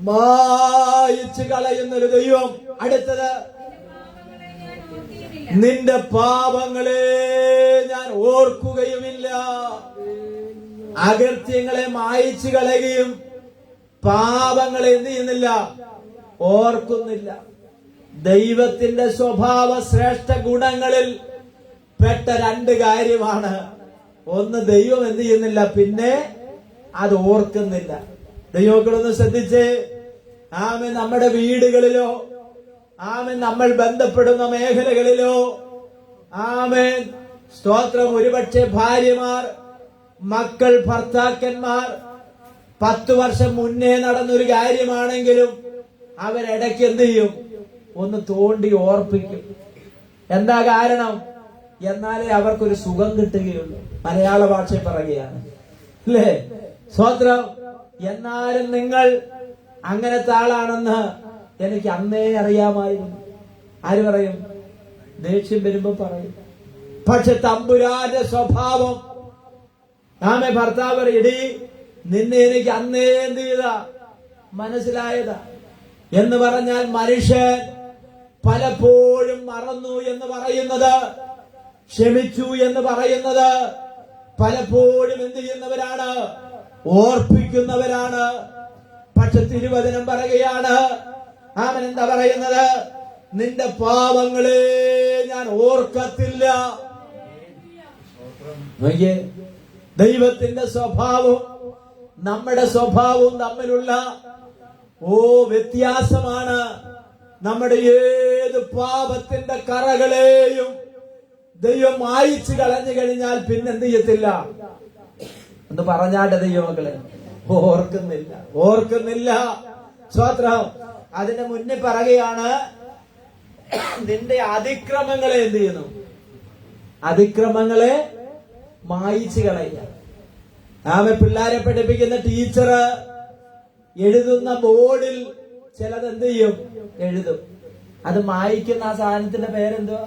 മായിച്ചു കളയുന്നൊരു ദൈവം. അടുത്തത്, നിന്റെ പാപങ്ങളെ ഞാൻ ഓർക്കുകയുമില്ല. അകൃത്യങ്ങളെ മായിച്ചു കളയുകയും പാപങ്ങളെ എന്ത് ചെയ്യുന്നില്ല? ഓർക്കുന്നില്ല. ദൈവത്തിന്റെ സ്വഭാവ ശ്രേഷ്ഠ ഗുണങ്ങളിൽ പെട്ട രണ്ട് കാര്യമാണ്. ഒന്ന്, ദൈവം എന്ത് ചെയ്യുന്നില്ല, പിന്നെ അത് ഓർക്കുന്നില്ല. ദൈവമക്കളൊന്ന് ശ്രദ്ധിച്ച്, ആമേൻ, നമ്മുടെ വീടുകളിലോ ആമേൻ നമ്മൾ ബന്ധപ്പെടുന്ന മേഖലകളിലോ ആമേൻ സ്തോത്രം, ഒരുപക്ഷെ ഭാര്യമാർ, മക്കൾ, ഭർത്താക്കന്മാർ 10 വർഷം മുന്നേ നടന്നൊരു കാര്യമാണെങ്കിലും അവരിടയ്ക്ക് എന്ത് ചെയ്യും? ഒന്ന് തോണ്ടി ഓർപ്പിക്കും. എന്താ കാരണം? എന്നാലേ അവർക്കൊരു സുഖം കിട്ടുകയുള്ളൂ. മലയാള ഭാഷ പറയുകയാണ്, അല്ലേ? സ്തോത്രം. എന്നാലും നിങ്ങൾ അങ്ങനത്തെ ആളാണെന്ന് എനിക്ക് അന്നേ അറിയാമായിരുന്നു. ആര് പറയും? ദേഷ്യം വരുമ്പോ പറയും. പക്ഷെ തമ്പുരാന്റെ സ്വഭാവം, ആമേ, ഭർത്താവ് പറയും, ഇടി നിന്നെ എനിക്ക് അന്നേ എന്ത് ചെയ്താ മനസ്സിലായതാ എന്ന് പറഞ്ഞാൽ മനുഷ്യൻ പലപ്പോഴും മറന്നു എന്ന് പറയുന്നത്, ക്ഷമിച്ചു എന്ന് പറയുന്നത് പലപ്പോഴും എന്ത് ചെയ്യുന്നവരാണ്? ഓർപ്പിക്കുന്നവരാണ്. പക്ഷെ തിരുവചനം പറയുകയാണ്, അവൻ എന്താ പറയുന്നത്? നിന്റെ പാപങ്ങളെ ഞാൻ ഓർക്കത്തില്ല. ദൈവത്തിന്റെ സ്വഭാവവും നമ്മുടെ സ്വഭാവവും തമ്മിലുള്ള വ്യത്യാസമാണ്. നമ്മുടെ ഏത് പാപത്തിന്റെ കറകളെയും ദൈവം മായിച്ചു കളഞ്ഞു കഴിഞ്ഞാൽ പിന്നെന്ത് ചെയ്യത്തില്ല എന്ന് പറഞ്ഞാട്ടെ ദൈവമക്കളെ? ഓർക്കുന്നില്ല. സ്വത്രം. അതിന്റെ മുന്നേ പറയുകയാണ്, നിന്റെ അതിക്രമങ്ങളെ എന്ത് ചെയ്യുന്നു? അതിക്രമങ്ങളെ മായിച്ചു കളയുക. ആമെ, പിള്ളേരെ പഠിപ്പിക്കുന്ന ടീച്ചർ എഴുതുന്ന ബോർഡിൽ ചിലത് എന്ത് ചെയ്യും? എഴുതും. അത് മായിക്കുന്ന ആ സാധനത്തിന്റെ പേരെന്തുവാ?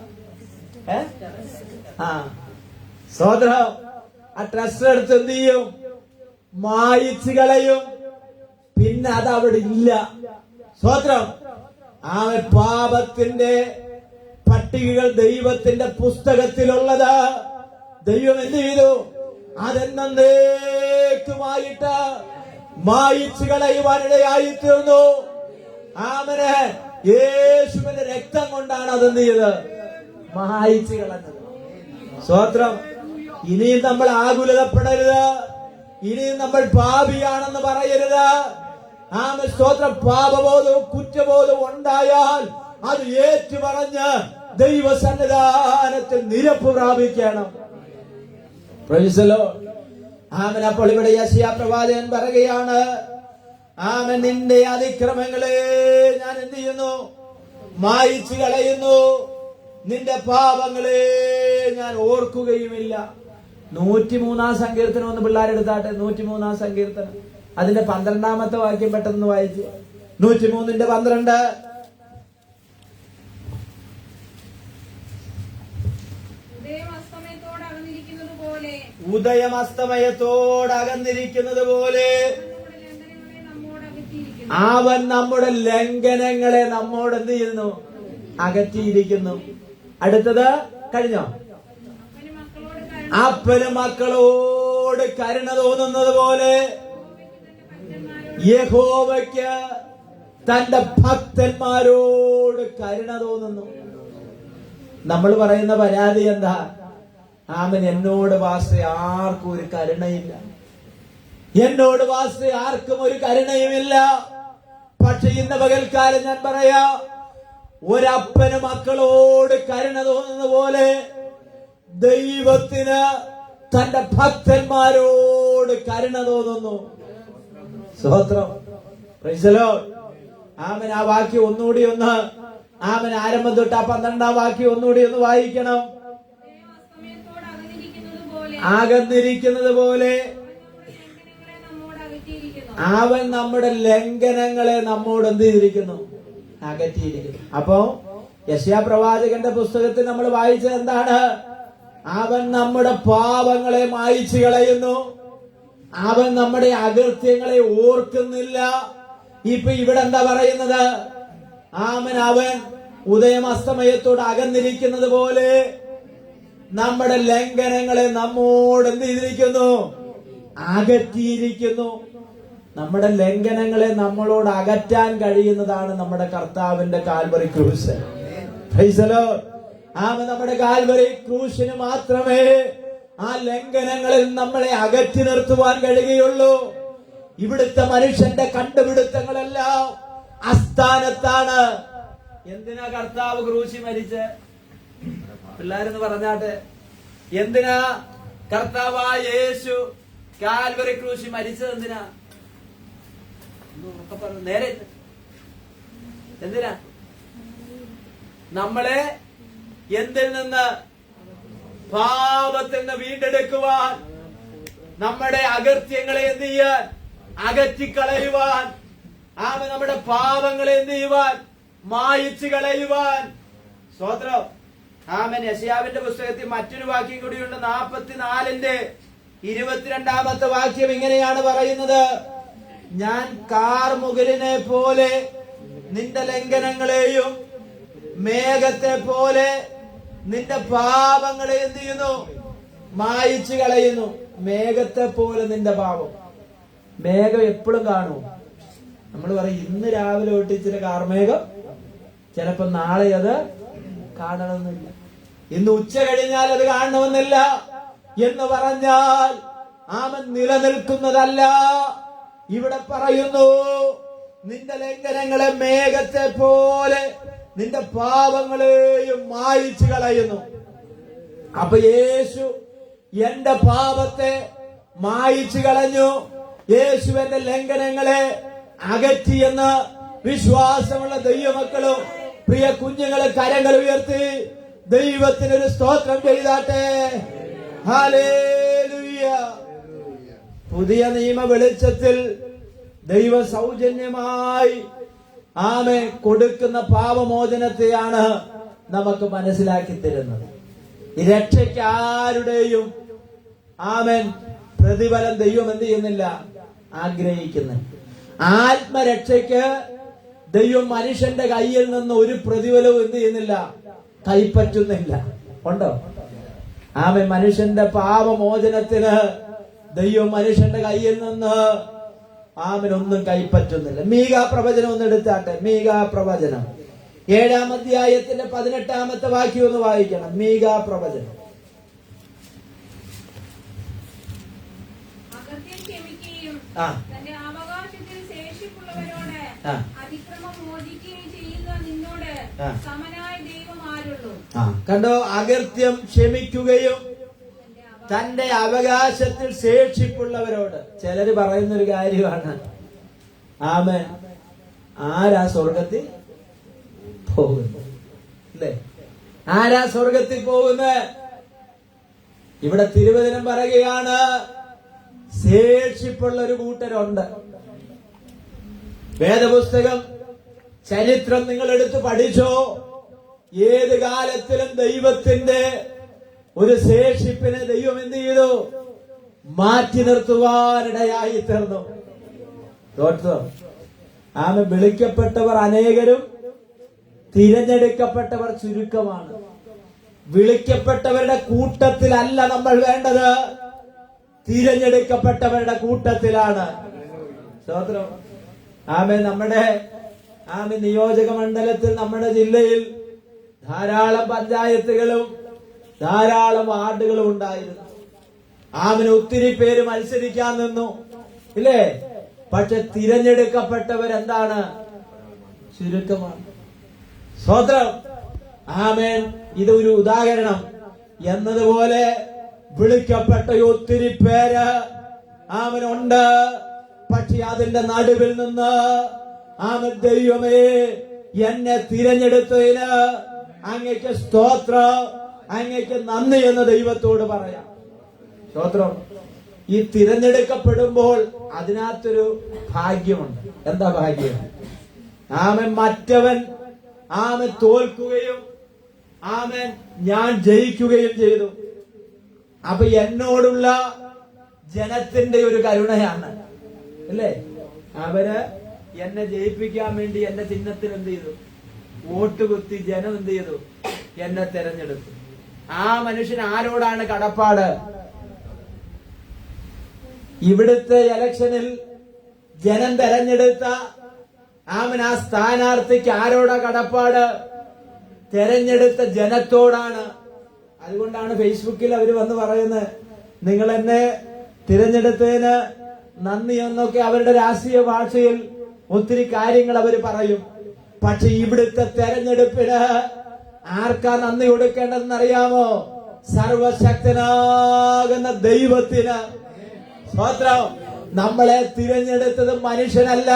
സ്വതന്ത്രം. ആ ട്രസ്റ്റ് എടുത്ത് എന്ത് ചെയ്യും? മായിച്ചു കളയും. പിന്നെ അത് അവിടെ ഇല്ല. സ്വതന്ത്രം. ആ പാപത്തിന്റെ പട്ടികകൾ ദൈവത്തിന്റെ പുസ്തകത്തിലുള്ളത് ദൈവം എന്ത് ചെയ്തു? അതെന്നേക്കുമായിട്ട് മായിച്ചു കളയുവാനിടയായി തീർന്നു. ആമനെ, യേശുവിന്റെ രക്തം കൊണ്ടാണ് അതെന്ത് ചെയ്തത്? മായിച്ചു കളഞ്ഞത്. സ്വത്രം. ഇനിയും നമ്മൾ ആകുലതപ്പെടരുത്. ഇനിയും നമ്മൾ പാപിയാണെന്ന് പറയരുത്. ആമേ, സ്തോത്രം. പാപബോധവും കുറ്റബോധവും ഉണ്ടായാൽ അത് ഏറ്റുപറഞ്ഞ് ദൈവസന്നിധാനത്തിൽ നിരപ്പ് പ്രാപിക്കണം. Praise the Lord. ആമേൻ. അപ്പോൾ ഇവിടെ യെശയ്യാ പ്രവാചകൻ പറയുകയാണ്, ആമേൻ, നിന്റെ അതിക്രമങ്ങളെ ഞാൻ എന്ത് ചെയ്യുന്നു? മായിച്ചു കളയുന്നു. നിന്റെ പാപങ്ങളെ ഞാൻ ഓർക്കുകയുമില്ല. 103-ാം സങ്കീർത്തനം ഒന്ന് പിള്ളേരെടുത്താട്ടെ. 103-ാം സങ്കീർത്തനം അതിന്റെ 12-ാമത്തെ വാക്യം പെട്ടെന്ന് വായിച്ചു. 103:12. ഉദയം അസ്തമയത്തോടകന്നിരിക്കുന്നത് പോലെ അവൻ നമ്മുടെ ലംഘനങ്ങളെ നമ്മോട് എന്ത് ചെയ്യുന്നു? അകറ്റിയിരിക്കുന്നു. അടുത്തത് കഴിഞ്ഞോ? അപ്പന് മക്കളോട് കരുണ തോന്നുന്നത് പോലെ യഹോവയ്ക്ക് തന്റെ ഭക്തന്മാരോട് കരുണ തോന്നുന്നു. നമ്മൾ പറയുന്ന പരാതി എന്താ? ആമൻ, എന്നോട് വാസ്തേ ആർക്കും ഒരു കരുണയില്ല. എന്നോട് വാസ്തേ ആർക്കും ഒരു കരുണയുമില്ല. പക്ഷെ ഇന്ന് പകൽക്കാലം ഞാൻ പറയാ, ഒരപ്പന് മക്കളോട് കരുണ തോന്നുന്ന പോലെ ദൈവത്തിന് തന്റെ ഭക്തന്മാരോട് കരുണ തോന്നുന്നു. സ്തോത്രം. Price the Lord. ആമൻ. ആ വാക്യം ഒന്നുകൂടി ഒന്ന്, ആമൻ, ആരംഭം തൊട്ട് ആ 12-ാം വാക്യം ഒന്നുകൂടി ഒന്ന് വായിക്കണം. അകന്നിരിക്കുന്നത് പോലെ അവൻ നമ്മുടെ ലംഘനങ്ങളെ നമ്മോട് എന്ത് ചെയ്തിരിക്കുന്നു? അകറ്റിയിരിക്കുന്നു. അപ്പോ യെശയ്യാ പ്രവാചകന്റെ പുസ്തകത്തിൽ നമ്മൾ വായിച്ചത് എന്താണ്? അവൻ നമ്മുടെ പാപങ്ങളെ മായിച്ചു കളയുന്നു, അവൻ നമ്മുടെ അകൃത്യങ്ങളെ ഓർക്കുന്നില്ല. ഇപ്പൊ ഇവിടെ എന്താ പറയുന്നത്? അവൻ ഉദയമസ്തമയത്തോട് അകന്നിരിക്കുന്നത് പോലെ നമ്മുടെ ലംഘനങ്ങളെ നമ്മോട് എന്ത് ചെയ്തിരിക്കുന്നു? അകറ്റിയിരിക്കുന്നു. നമ്മുടെ ലംഘനങ്ങളെ നമ്മളോട് അകറ്റാൻ കഴിയുന്നതാണ് നമ്മുടെ കർത്താവിന്റെ കാൽവറി ക്രൂശ്. Price the Lord. നമ്മുടെ കാൽവറി ക്രൂശിന് മാത്രമേ ആ ലംഘനങ്ങളിൽ നമ്മളെ അകറ്റി നിർത്തുവാൻ കഴിയുകയുള്ളൂ. ഇവിടുത്തെ മനുഷ്യന്റെ കണ്ടുപിടുത്തങ്ങളെല്ലാം അസ്ഥാനത്താണ്. എന്തിനാ കർത്താവ് ക്രൂശി മരിച്ച്? പിള്ളേരെന്ന് പറഞ്ഞാട്ടെ, എന്തിനാ കർത്താവായ യേശു കാൽവറി ക്രൂശി മരിച്ചത്? എന്തിനാ? നേരെ എന്തിനാ? നമ്മളെ എന്തിൽ നിന്ന്? പാപത്തിൽ നിന്ന് വീണ്ടെടുക്കുവാൻ, നമ്മുടെ അകൃത്യങ്ങളെ എന്ത് ചെയ്യാൻ? അകറ്റിക്കളയുവാൻ, നമ്മുടെ പാപങ്ങളെ എന്ത് ചെയ്യുവാൻ? മായിച്ചു കളയുവാൻ. സ്തോത്രം. യെശയ്യാവിന്റെ പുസ്തകത്തിൽ മറ്റൊരു വാക്യം കൂടിയുണ്ട്. 44 22 വാക്യം ഇങ്ങനെയാണ് പറയുന്നത്: ഞാൻ കാർമുകിലിനെ പോലെ നിന്റെ ലംഘനങ്ങളെയും മേഘത്തെ പോലെ നിന്റെ പാപങ്ങളെ എന്ത് ചെയ്യുന്നു? മായിച്ചു കളയുന്നു. മേഘത്തെ പോലെ നിന്റെ പാപം. മേഘം എപ്പോഴും കാണും. നമ്മൾ പറയും ഇന്ന് രാവിലെ തൊട്ട് ഇച്ചിരി കാർമേഘം, ചിലപ്പോ നാളെ അത് കാണണമെന്നില്ല, ഇന്ന് ഉച്ച കഴിഞ്ഞാൽ അത് കാണണമെന്നില്ല എന്ന് പറഞ്ഞാൽ അവൻ നിലനിൽക്കുന്നതല്ല. ഇവിടെ പറയുന്നു, നിന്റെ ലംഘനങ്ങളെ മേഘത്തെ പോലെ നിന്റെ പാപങ്ങളെയും മായിച്ചു കളയുന്നു. അപ്പൊ യേശു എന്റെ പാപത്തെ മായിച്ചു കളഞ്ഞു, യേശു എന്റെ ലംഘനങ്ങളെ അകറ്റിയെന്ന് വിശ്വാസമുള്ള ദൈവമക്കളും പ്രിയ കുഞ്ഞുങ്ങളെ കരങ്ങൾ ഉയർത്തി ദൈവത്തിനൊരു സ്തോത്രം ചെയ്താട്ടെ. ഹല്ലേലൂയ. പുതിയ നിയമ വെളിച്ചത്തിൽ ദൈവ സൗജന്യമായി കൊടുക്കുന്ന പാപമോചനത്തെയാണ് നമുക്ക് മനസ്സിലാക്കി തരുന്നത്. ഈ രക്ഷയ്ക്ക് ആരുടെയും പ്രതിഫലം ദൈവം എന്ത് ചെയ്യുന്നില്ല? ആഗ്രഹിക്കുന്നില്ല. ആത്മരക്ഷയ്ക്ക് ദൈവം മനുഷ്യന്റെ കയ്യിൽ നിന്ന് ഒരു പ്രതിഫലവും എന്ത് ചെയ്യുന്നില്ല? കൈപ്പറ്റുന്നില്ല. ഉണ്ടോ? മനുഷ്യന്റെ പാപമോചനത്തിന് ദൈവം മനുഷ്യന്റെ കയ്യിൽ നിന്ന് ഒന്നും കൈപ്പറ്റുന്നില്ല. മീകാ പ്രവചനം ഒന്ന് എടുത്താട്ടെ. മീകാ പ്രവചനം 7-ാം അധ്യായത്തിന്റെ 18-ാമത്തെ വാക്യം ഒന്ന് വായിക്കണം. മീകാ പ്രവചനം. കണ്ടോ? അകൃത്യം ക്ഷമിക്കുകയും തന്റെ അവകാശത്തിൽ ശേഷിപ്പുള്ളവരോട്. ചിലര് പറയുന്നൊരു കാര്യമാണ്, ആരാ സ്വർഗത്തിൽ പോകുന്നത്? അല്ലേ? ആരാ സ്വർഗത്തിൽ പോകുന്നത്? ഇവിടെ തിരുവചനം പറയുകയാണ്, ശേഷിപ്പുള്ള ഒരു കൂട്ടരുണ്ട്. വേദപുസ്തകം ചരിത്രം നിങ്ങൾ എടുത്ത് പഠിച്ചോ? ഏത് കാലത്തിലും ദൈവത്തിന്റെ ഒരു ശേഷിപ്പിനെ ദൈവം എന്ത് ചെയ്തു? മാറ്റി നിർത്തുവാനിടയായി തീർന്നു. വിളിക്കപ്പെട്ടവർ അനേകരും തിരഞ്ഞെടുക്കപ്പെട്ടവർ ചുരുക്കമാണ്. വിളിക്കപ്പെട്ടവരുടെ കൂട്ടത്തിലല്ല നമ്മൾ വേണ്ടത്, തിരഞ്ഞെടുക്കപ്പെട്ടവരുടെ കൂട്ടത്തിലാണ്. സ്തോത്രം. നമ്മുടെ നിയോജക മണ്ഡലത്തിൽ, നമ്മുടെ ജില്ലയിൽ ധാരാളം പഞ്ചായത്തുകളും ധാരാളം വാർഡുകളും ഉണ്ടായിരുന്നു. ഒത്തിരി പേര് മത്സരിക്കാൻ നിന്നു, ഇല്ലേ? പക്ഷെ തിരഞ്ഞെടുക്കപ്പെട്ടവരെന്താണ്? ചുരുക്കമാണ്. സ്തോത്രം. ഇതൊരു ഉദാഹരണം എന്നതുപോലെ വിളിക്കപ്പെട്ട ഒത്തിരി പേര് ഉണ്ട്. പക്ഷെ അതിന്റെ നടുവിൽ നിന്ന് ദൈവമേ എന്നെ തിരഞ്ഞെടുത്തതിന് അങ്ങേക്ക് സ്തോത്രം, അങ്ങേക്ക് നന്ദി എന്ന് ദൈവത്തോട് പറയാം. സ്തോത്രം. ഈ തിരഞ്ഞെടുക്കപ്പെടുമ്പോൾ അതിനകത്തൊരു ഭാഗ്യമുണ്ട്. എന്താ ഭാഗ്യം? ആമൻ മറ്റവൻ ആമൻ തോൽക്കുകയും ആമൻ ഞാൻ ജയിക്കുകയും ചെയ്തു. അപ്പൊ എന്നോടുള്ള ജനത്തിന്റെ ഒരു കരുണയാണ് അല്ലേ? അവര് എന്നെ ജയിപ്പിക്കാൻ വേണ്ടി എന്റെ ചിഹ്നത്തിന് എന്ത് ചെയ്തു? വോട്ട് കുത്തി ജനം എന്ത് ചെയ്തു? എന്നെ തെരഞ്ഞെടുത്തു. ആ മനുഷ്യൻ ആരോടാണ് കടപ്പാട്? ഇവിടുത്തെ ഇലക്ഷനിൽ ജനം തെരഞ്ഞെടുത്ത ആ സ്ഥാനാർത്ഥിക്ക് ആരോടാ കടപ്പാട്? തെരഞ്ഞെടുത്ത ജനത്തോടാണ്. അതുകൊണ്ടാണ് ഫേസ്ബുക്കിൽ അവര് വന്ന് പറയുന്നത്, നിങ്ങൾ എന്നെ തിരഞ്ഞെടുത്തതിന് നന്ദി എന്നൊക്കെ അവരുടെ രാഷ്ട്രീയ ഭാഷയിൽ ഒത്തിരി കാര്യങ്ങൾ അവർ പറയും. പക്ഷെ ഇവിടുത്തെ തെരഞ്ഞെടുപ്പിന് ആർക്കാ നന്ദി കൊടുക്കേണ്ടതെന്ന് അറിയാമോ? സർവശക്തനാകുന്ന ദൈവത്തിന്. സ്തോത്രം. നമ്മളെ തിരഞ്ഞെടുത്തത് മനുഷ്യനല്ല,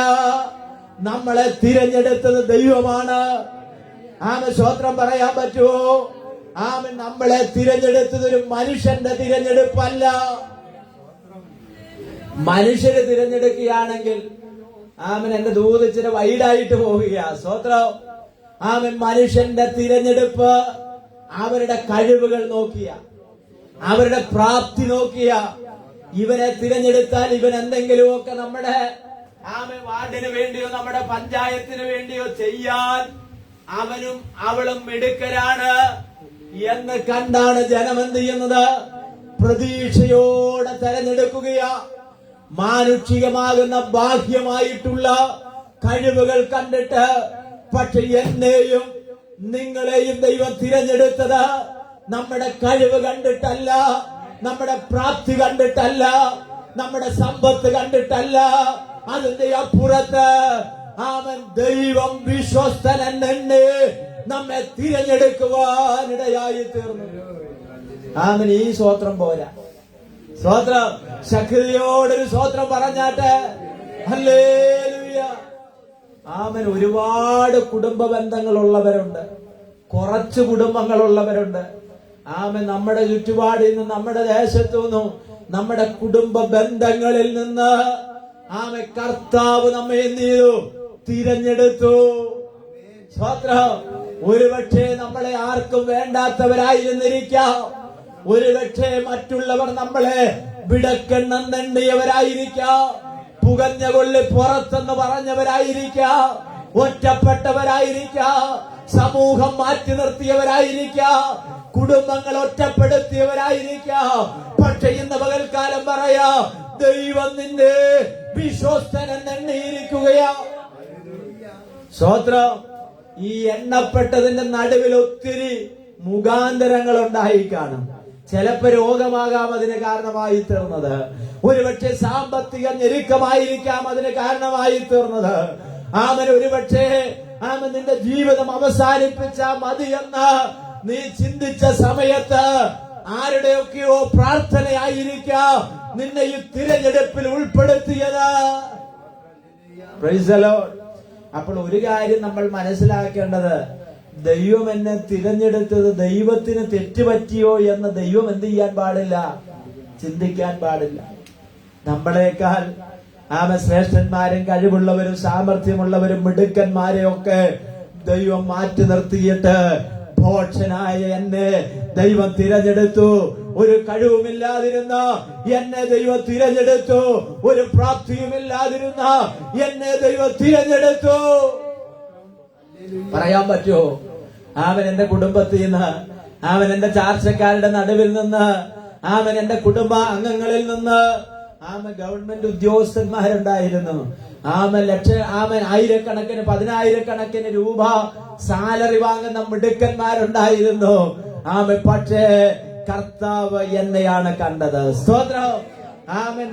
നമ്മളെ തിരഞ്ഞെടുത്തത് ദൈവമാണ്. ആമൻ സ്തോത്രം പറയാൻ പറ്റുമോ? ആമൻ നമ്മളെ തിരഞ്ഞെടുത്തത് ഒരു മനുഷ്യന്റെ തിരഞ്ഞെടുപ്പല്ല. മനുഷ്യര് തിരഞ്ഞെടുക്കുകയാണെങ്കിൽ ആമൻ എന്റെ ദൂതിച്ചിട്ട് വൈഡായിട്ട് പോവുക. സ്തോത്രം. ആമൻ മനുഷ്യന്റെ തിരഞ്ഞെടുപ്പ് അവരുടെ കഴിവുകൾ നോക്കിയ, അവരുടെ പ്രാപ്തി നോക്കിയ. ഇവനെ തിരഞ്ഞെടുത്താൽ ഇവൻ എന്തെങ്കിലുമൊക്കെ നമ്മുടെ ആമൻ വാർഡിന് വേണ്ടിയോ നമ്മുടെ പഞ്ചായത്തിന് വേണ്ടിയോ ചെയ്യാൻ അവനും അവളും മിടുക്കരാണ് എന്ന് കണ്ടാണ് ജനം എന്ത് ചെയ്യുന്നത്? പ്രതീക്ഷയോടെ തെരഞ്ഞെടുക്കുകയാ. മാനുഷികമാകുന്ന ബാഹ്യമായിട്ടുള്ള കഴിവുകൾ കണ്ടിട്ട്. പക്ഷെ എന്നെയും നിങ്ങളെയും ദൈവം തിരഞ്ഞെടുത്തത് നമ്മുടെ കഴിവ് കണ്ടിട്ടല്ല, നമ്മുടെ പ്രാപ്തി കണ്ടിട്ടല്ല, നമ്മുടെ സമ്പത്ത് കണ്ടിട്ടല്ല. അതിന്റെ അപ്പുറത്ത് അവൻ ദൈവം വിശ്വസ്തനെന്നെ നമ്മെ തിരഞ്ഞെടുക്കുവാനിടയായി തീർന്നു. ആമൻ ഈ സ്വോത്രം പോരാ. സ്വോത്രം ശക്തിയോടൊരു സ്വോത്രം പറഞ്ഞാട്ടെ. ഹല്ലേലൂയ. ആമൻ ഒരുപാട് കുടുംബ ബന്ധങ്ങളുള്ളവരുണ്ട്, കുറച്ച് കുടുംബങ്ങളുള്ളവരുണ്ട്. ആമൻ നമ്മുടെ ചുറ്റുപാടിൽ നിന്ന്, നമ്മുടെ ദേശത്തു നിന്നും, നമ്മുടെ കുടുംബ ബന്ധങ്ങളിൽ നിന്ന് ആമൻ കർത്താവ് നമ്മെ എന്ത് ചെയ്തു? തിരഞ്ഞെടുത്തു. സ്വോത്രം. ഒരുപക്ഷെ നമ്മളെ ആർക്കും വേണ്ടാത്തവരായിരുന്നിരിക്കാം. ഒരുപക്ഷെ മറ്റുള്ളവർ നമ്മളെ വിടക്കെണ്ണെണ്ടിയവരായിരിക്കാം, പുകഞ്ഞ കൊള്ളി പുറത്തെന്ന് പറഞ്ഞവരായിരിക്കാം, ഒറ്റപ്പെട്ടവരായിരിക്കാം, സമൂഹം മാറ്റി നിർത്തിയവരായിരിക്കാം, കുടുംബങ്ങൾ ഒറ്റപ്പെടുത്തിയവരായിരിക്കാം. പക്ഷെ ഇന്ന് പകൽക്കാലം പറയാ, ദൈവം നിന്നെ വിശ്വസ്തനെണ്ണിയിരിക്കുകയാ. സ്തോത്രം. ഈ എണ്ണപ്പെട്ടതിന്റെ നടുവിൽ ഒത്തിരി മുഖാന്തരങ്ങൾ ഉണ്ടായി കാണും. ചിലപ്പോ രോഗമാകാം അതിന് കാരണമായി തീർന്നത്, ഒരുപക്ഷെ സാമ്പത്തിക ഞെരുക്കമായിരിക്കാം അതിന് കാരണമായി തീർന്നത്. ആമൻ ഒരുപക്ഷെ ആമൻ നിന്റെ ജീവിതം അവസാനിപ്പിച്ചാ മതിയെന്ന് നീ ചിന്തിച്ച സമയത്ത് ആരുടെയൊക്കെയോ പ്രാർത്ഥനയായിരിക്കാം നിന്നെ ഈ തിരഞ്ഞെടുപ്പിൽ ഉൾപ്പെടുത്തിയത്. Price the Lord. അപ്പോൾ ഒരു കാര്യം നമ്മൾ മനസ്സിലാക്കേണ്ടത്, ദൈവം എന്നെ തിരഞ്ഞെടുത്തത് ദൈവത്തിന് തെറ്റുപറ്റിയോ എന്ന് ദൈവം എന്ത് ചെയ്യാൻ പാടില്ല? ചിന്തിക്കാൻ പാടില്ല. നമ്മളെക്കാൾ ശ്രേഷ്ഠന്മാരും കഴിവുള്ളവരും സാമർഥ്യമുള്ളവരും മിടുക്കന്മാരെയൊക്കെ ദൈവം മാറ്റി നിർത്തിയിട്ട് ഭോഷനായ എന്നെ ദൈവം തിരഞ്ഞെടുത്തു. ഒരു കഴിവുമില്ലാതിരുന്ന എന്നെ ദൈവം തിരഞ്ഞെടുത്തു. ഒരു പ്രാപ്തിയുമില്ലാതിരുന്ന എന്നെ ദൈവം തിരഞ്ഞെടുത്തു. പറയാൻ പറ്റുമോ? അവൻ എന്റെ കുടുംബത്തിൽ നിന്ന്, അവൻ എന്റെ ചാർച്ചക്കാരുടെ നടുവിൽ നിന്ന്, അവൻ എന്റെ കുടുംബ അംഗങ്ങളിൽ നിന്ന്, ഗവൺമെന്റ് ഉദ്യോഗസ്ഥന്മാരുണ്ടായിരുന്നു. ആയിരക്കണക്കിന് 10,000 രൂപ സാലറി വാങ്ങുന്ന മിടുക്കന്മാരുണ്ടായിരുന്നു. പക്ഷേ കർത്താവ് എന്നെയാണ് കണ്ടത്. സ്തോത്രം.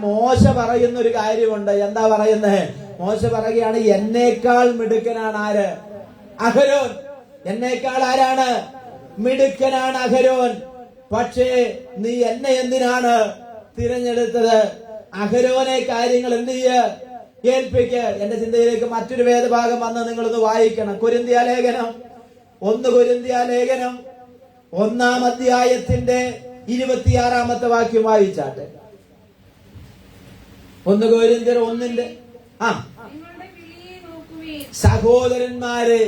മോശ പറയുന്ന ഒരു കാര്യമുണ്ട്. എന്താ പറയുന്നത്? മോശ പറയുകയാണ്, എന്നേക്കാൾ മിടുക്കനാണ് ആര്? അഹരോൻ. എന്നേക്കാൾ ആരാണ്? മിടുക്കനാണ് അഹരോൻ. പക്ഷേ നീ എന്നെ എന്തിനാണ് തിരഞ്ഞെടുത്തത്? അഹരോനെ കാര്യങ്ങൾ എന്ത് ഏൽപ്പിക്ക്. എന്റെ ചിന്തയിലേക്ക് മറ്റൊരു വേദഭാഗം വന്ന് നിങ്ങളൊന്ന് വായിക്കണം. കൊരിന്ത്യ ലേഖനം 1 കൊരിന്ത്യ ലേഖനം 1-ാം അധ്യായത്തിന്റെ 26-ാമത്തെ വാക്യം വായിച്ചാട്ടെ. 1 കൊരിന്ത്യർ 1-ന്റെ സഹോദരന്മാരെ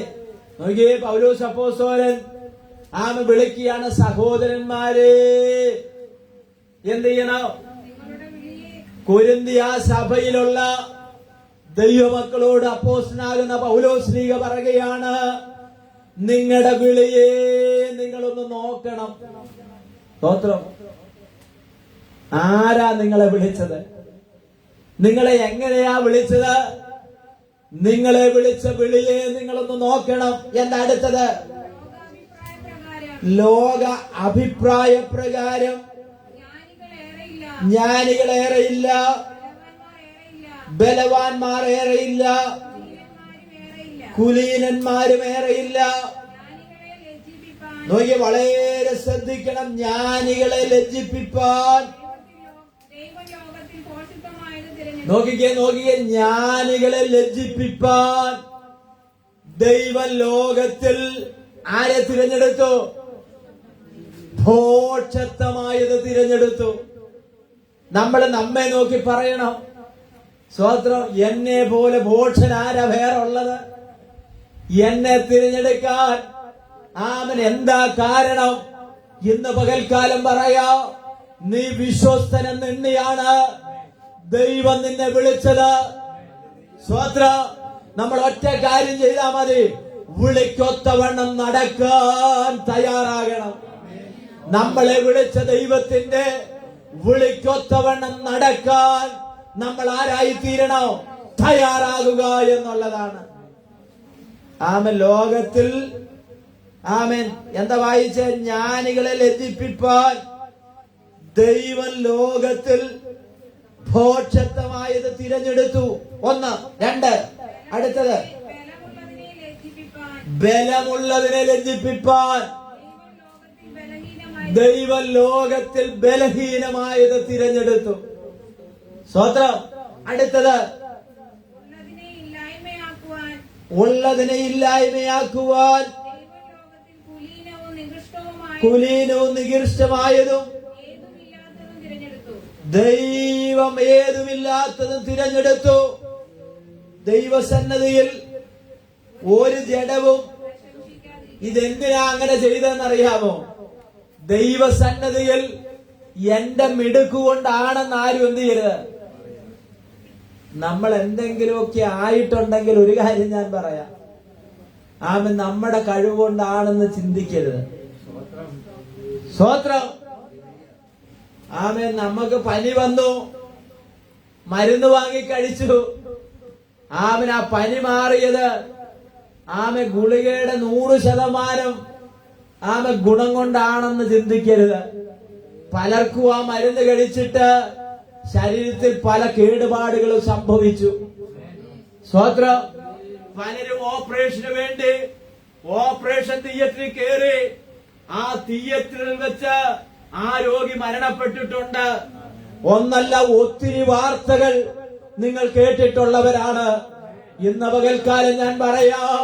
നോക്കിയേ, പൗലോസ് അപ്പോസ്തലൻ വിളിക്കുകയാണ്, സഹോദരന്മാരെ എന്ത് ചെയ്യണം? കൊരിന്ത്യ സഭയിലുള്ള ദൈവമക്കളോട് അപ്പോസ്തലനാകുന്ന പൗലോസ് ശ്ലീഹ പറയുകയാണ്, നിങ്ങളുടെ വിളിയെ നിങ്ങളൊന്ന് നോക്കണം. സ്തോത്രം. ആരാ നിങ്ങളെ വിളിച്ചത്? നിങ്ങളെ എങ്ങനെയാ വിളിച്ചത്? നിങ്ങളെ വിളിച്ച വിളിയെ നിങ്ങളൊന്ന് നോക്കണം. എന്താ അടുത്തത്? ലോക അഭിപ്രായ പ്രകാരം ജ്ഞാനികളേറെയില്ല, ബലവാന്മാർ ഏറെയില്ല, കുലീനന്മാരും ഏറെയില്ല. നോക്കി, വളരെ ശ്രദ്ധിക്കണം. ജ്ഞാനികളെ ലജ്ജിപ്പിപ്പാൻ നോക്കിക്കേ, ജ്ഞാനികളെ ലജ്ജിപ്പിപ്പാൻ ദൈവം ലോകത്തിൽ ആരെ തിരഞ്ഞെടുത്തു? ഭോഷത്വമായത് തിരഞ്ഞെടുത്തു. നമ്മൾ നമ്മെ നോക്കി പറയണം, സ്തോത്രം, എന്നെ പോലെ ഭോഷൻ ആരാ വേറെ ഉള്ളത്? എന്നെ തിരഞ്ഞെടുക്കാൻ എന്താ കാരണം? ഇന്ന് പകൽക്കാലം പറയാ, നീ വിശ്വസ്തനെന്ന് എണ്ണിയാണ് ദൈവം നിന്നെ വിളിച്ചത്. സ്തോത്രം. നമ്മൾ ഒറ്റ കാര്യം ചെയ്താൽ മതി, വിളിക്കൊത്തവണ്ണം നടക്കാൻ തയ്യാറാകണം. നമ്മളെ വിളിച്ച ദൈവത്തിന്റെ വിളിക്കൊത്തവണ്ണം നടക്കാൻ നമ്മൾ ആരായിത്തീരണോ? തയ്യാറാകുക എന്നുള്ളതാണ്. ലോകത്തിൽ എന്താ വായിച്ച? ജ്ഞാനികളെ ലജ്ജിപ്പിപ്പാൻ ദൈവം ലോകത്തിൽ ഭോഷത്വമായത് തിരഞ്ഞെടുത്തു. 1, 2. അടുത്തത്, ബലമുള്ളതിനെ ലജ്ജിപ്പിപ്പാൻ ദൈവം ലോകത്തിൽ ബലഹീനമായത് തിരഞ്ഞെടുത്തു. സ്തോത്രം. അടുത്തത്, ഉള്ളതിനെ ഇല്ലായ്മയാക്കുവാൻ കുലീനവും നികൃഷ്ടമായതും ദൈവം ഏതുമില്ലാത്തതും തിരഞ്ഞെടുത്തു. ദൈവസന്നദ്ധിയിൽ ഒരു ജഡവും ഇതെന്തിനാ അങ്ങനെ ചെയ്തതെന്നറിയാമോ? ദൈവസന്നദ്ധിയിൽ എന്റെ മിടുക്കുകൊണ്ടാണെന്ന് ആരും എന്ത് ചെയ്യരുത്. നമ്മൾ എന്തെങ്കിലുമൊക്കെ ആയിട്ടുണ്ടെങ്കിൽ ഒരു കാര്യം ഞാൻ പറയാം, നമ്മുടെ കഴിവുകൊണ്ടാണെന്ന് ചിന്തിക്കരുത്. സ്തോത്രം. നമുക്ക് പനി വന്നു, മരുന്ന് വാങ്ങി കഴിച്ചു, ആ പനി മാറിയത് ഗുളികയുടെ 100% ഗുണം കൊണ്ടാണെന്ന് ചിന്തിക്കരുത്. പലർക്കും ആ മരുന്ന് കഴിച്ചിട്ട് ശരീരത്തിൽ പല കേടുപാടുകളും സംഭവിച്ചു. സ്തോത്രം. പലരും ഓപ്പറേഷന് വേണ്ടി ഓപ്പറേഷൻ തിയേറ്ററിൽ കയറി ആ തിയേറ്ററിൽ വെച്ച് ആ രോഗി മരണപ്പെട്ടിട്ടുണ്ട്. ഒന്നല്ല, ഒത്തിരി വാർത്തകൾ നിങ്ങൾ കേട്ടിട്ടുള്ളവരാണ്. ഇന്ന് പകൽക്കാലം ഞാൻ പറയാം,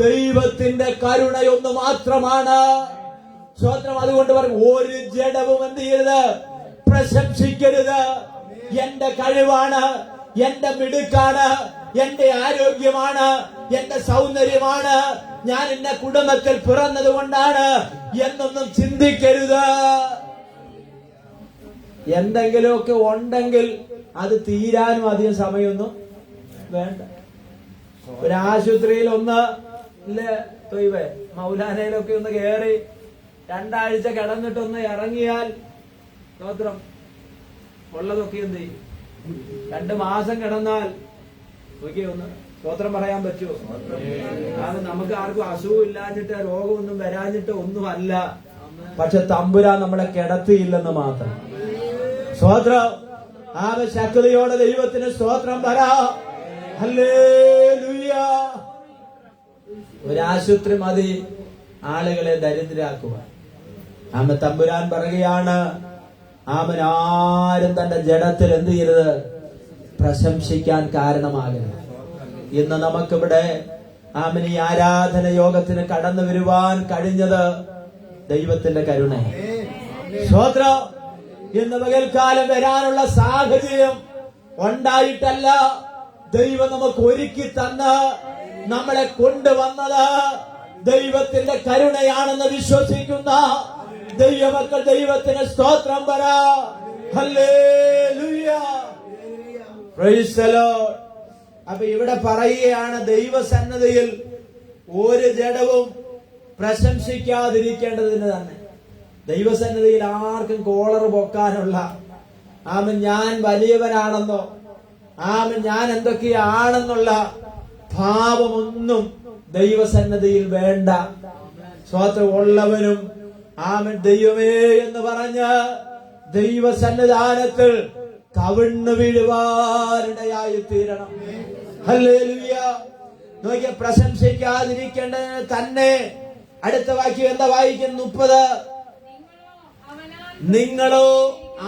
ദൈവത്തിന്റെ കരുണയൊന്ന് മാത്രമാണ്. സ്തോത്രം. അതുകൊണ്ട് പറയും, ഒരു ജഡവും എന്ത് ചെയ്യരുത്, പ്രശംസിക്കരുത്. എന്റെ കഴിവാണ്, എന്റെ മിടുക്കാണ്, എന്റെ ആരോഗ്യമാണ്, എന്റെ സൗന്ദര്യമാണ്, ഞാൻ എന്റെ കുടുംബത്തിൽ പിറന്നത് കൊണ്ടാണ് എന്നൊന്നും ചിന്തിക്കരുത്. എന്തെങ്കിലുമൊക്കെ ഉണ്ടെങ്കിൽ അത് തീരാനും അധികം സമയമൊന്നും വേണ്ട. ഒരു ആശുപത്രിയിൽ ഒന്ന് മൗലാനയിലൊക്കെ ഒന്ന് കയറി 2 ആഴ്ച കിടന്നിട്ടൊന്ന് ഇറങ്ങിയാൽ സ്തോത്രം ഉള്ളതൊക്കെ എന്ത് ചെയ്യും? 2 മാസം കിടന്നാൽ ഒന്ന് സ്തോത്രം പറയാൻ പറ്റുമോ? നമുക്ക് ആർക്കും അസുഖം ഇല്ലാഞ്ഞിട്ട് രോഗമൊന്നും വരാഞ്ഞിട്ട് ഒന്നും അല്ല, പക്ഷെ തമ്പുരാൻ നമ്മളെ കിടത്തിയില്ലെന്ന് മാത്രം. സ്തോത്രം. ശക്തിയോടെ ദൈവത്തിന് സ്തോത്രം പറ. ഹല്ലേലൂയ. ഒരു ആശുപത്രി മതി ആളുകളെ ദരിദ്രരാക്കുവാൻ. തമ്പുരാൻ പറയുകയാണ്, ആരും തന്റെ ജഡത്തിൽ എന്ത് ചെയ്യരുത്, പ്രശംസിക്കാൻ കാരണമാകരുത്. ഇന്ന് നമുക്കിവിടെ ഈ ആരാധന യോഗത്തിന് കടന്നു വരുവാൻ കഴിഞ്ഞത് ദൈവത്തിന്റെ കരുണ. സ്തോത്രം. ഇന്ന് പകൽക്കാലം വരാനുള്ള സാഹചര്യം ഉണ്ടായിട്ടല്ല, ദൈവം നമുക്ക് ഒരുക്കി തന്ന് നമ്മളെ കൊണ്ടുവന്നത് ദൈവത്തിന്റെ കരുണയാണെന്ന് വിശ്വസിക്കുന്ന ദൈവമക്കൾ ദൈവത്തിന് സ്തോത്രം പറ. Hallelujah, price the Lord. അപ്പൊ ഇവിടെ പറയുകയാണ്, ദൈവസന്നിധിയിൽ ഒരു ജഡവും പ്രശംസിക്കാതിരിക്കേണ്ടതിന് തന്നെ. ദൈവസന്നിധിയിൽ ആർക്കും കോളർ പൊക്കാനുള്ള, ഞാൻ വലിയവനാണെന്നോ ഞാൻ എന്തൊക്കെയാണെന്നുള്ള ഭാവമൊന്നും ദൈവസന്നിധിയിൽ വേണ്ട. സ്വന്തം ഉള്ളവനും ദൈവമേ എന്ന് പറഞ്ഞ് ദൈവസന്നിധാനത്തിൽ കവിണ്ണു വീഴുവാനിടയായി തീരണം. ഹല്ലേലൂയ. നോക്കിയ, പ്രശംസിക്കാതിരിക്കേണ്ടതിന് തന്നെ. അടുത്ത വാക്യം എന്താ വായിക്കുന്നു? 30. നിങ്ങളോ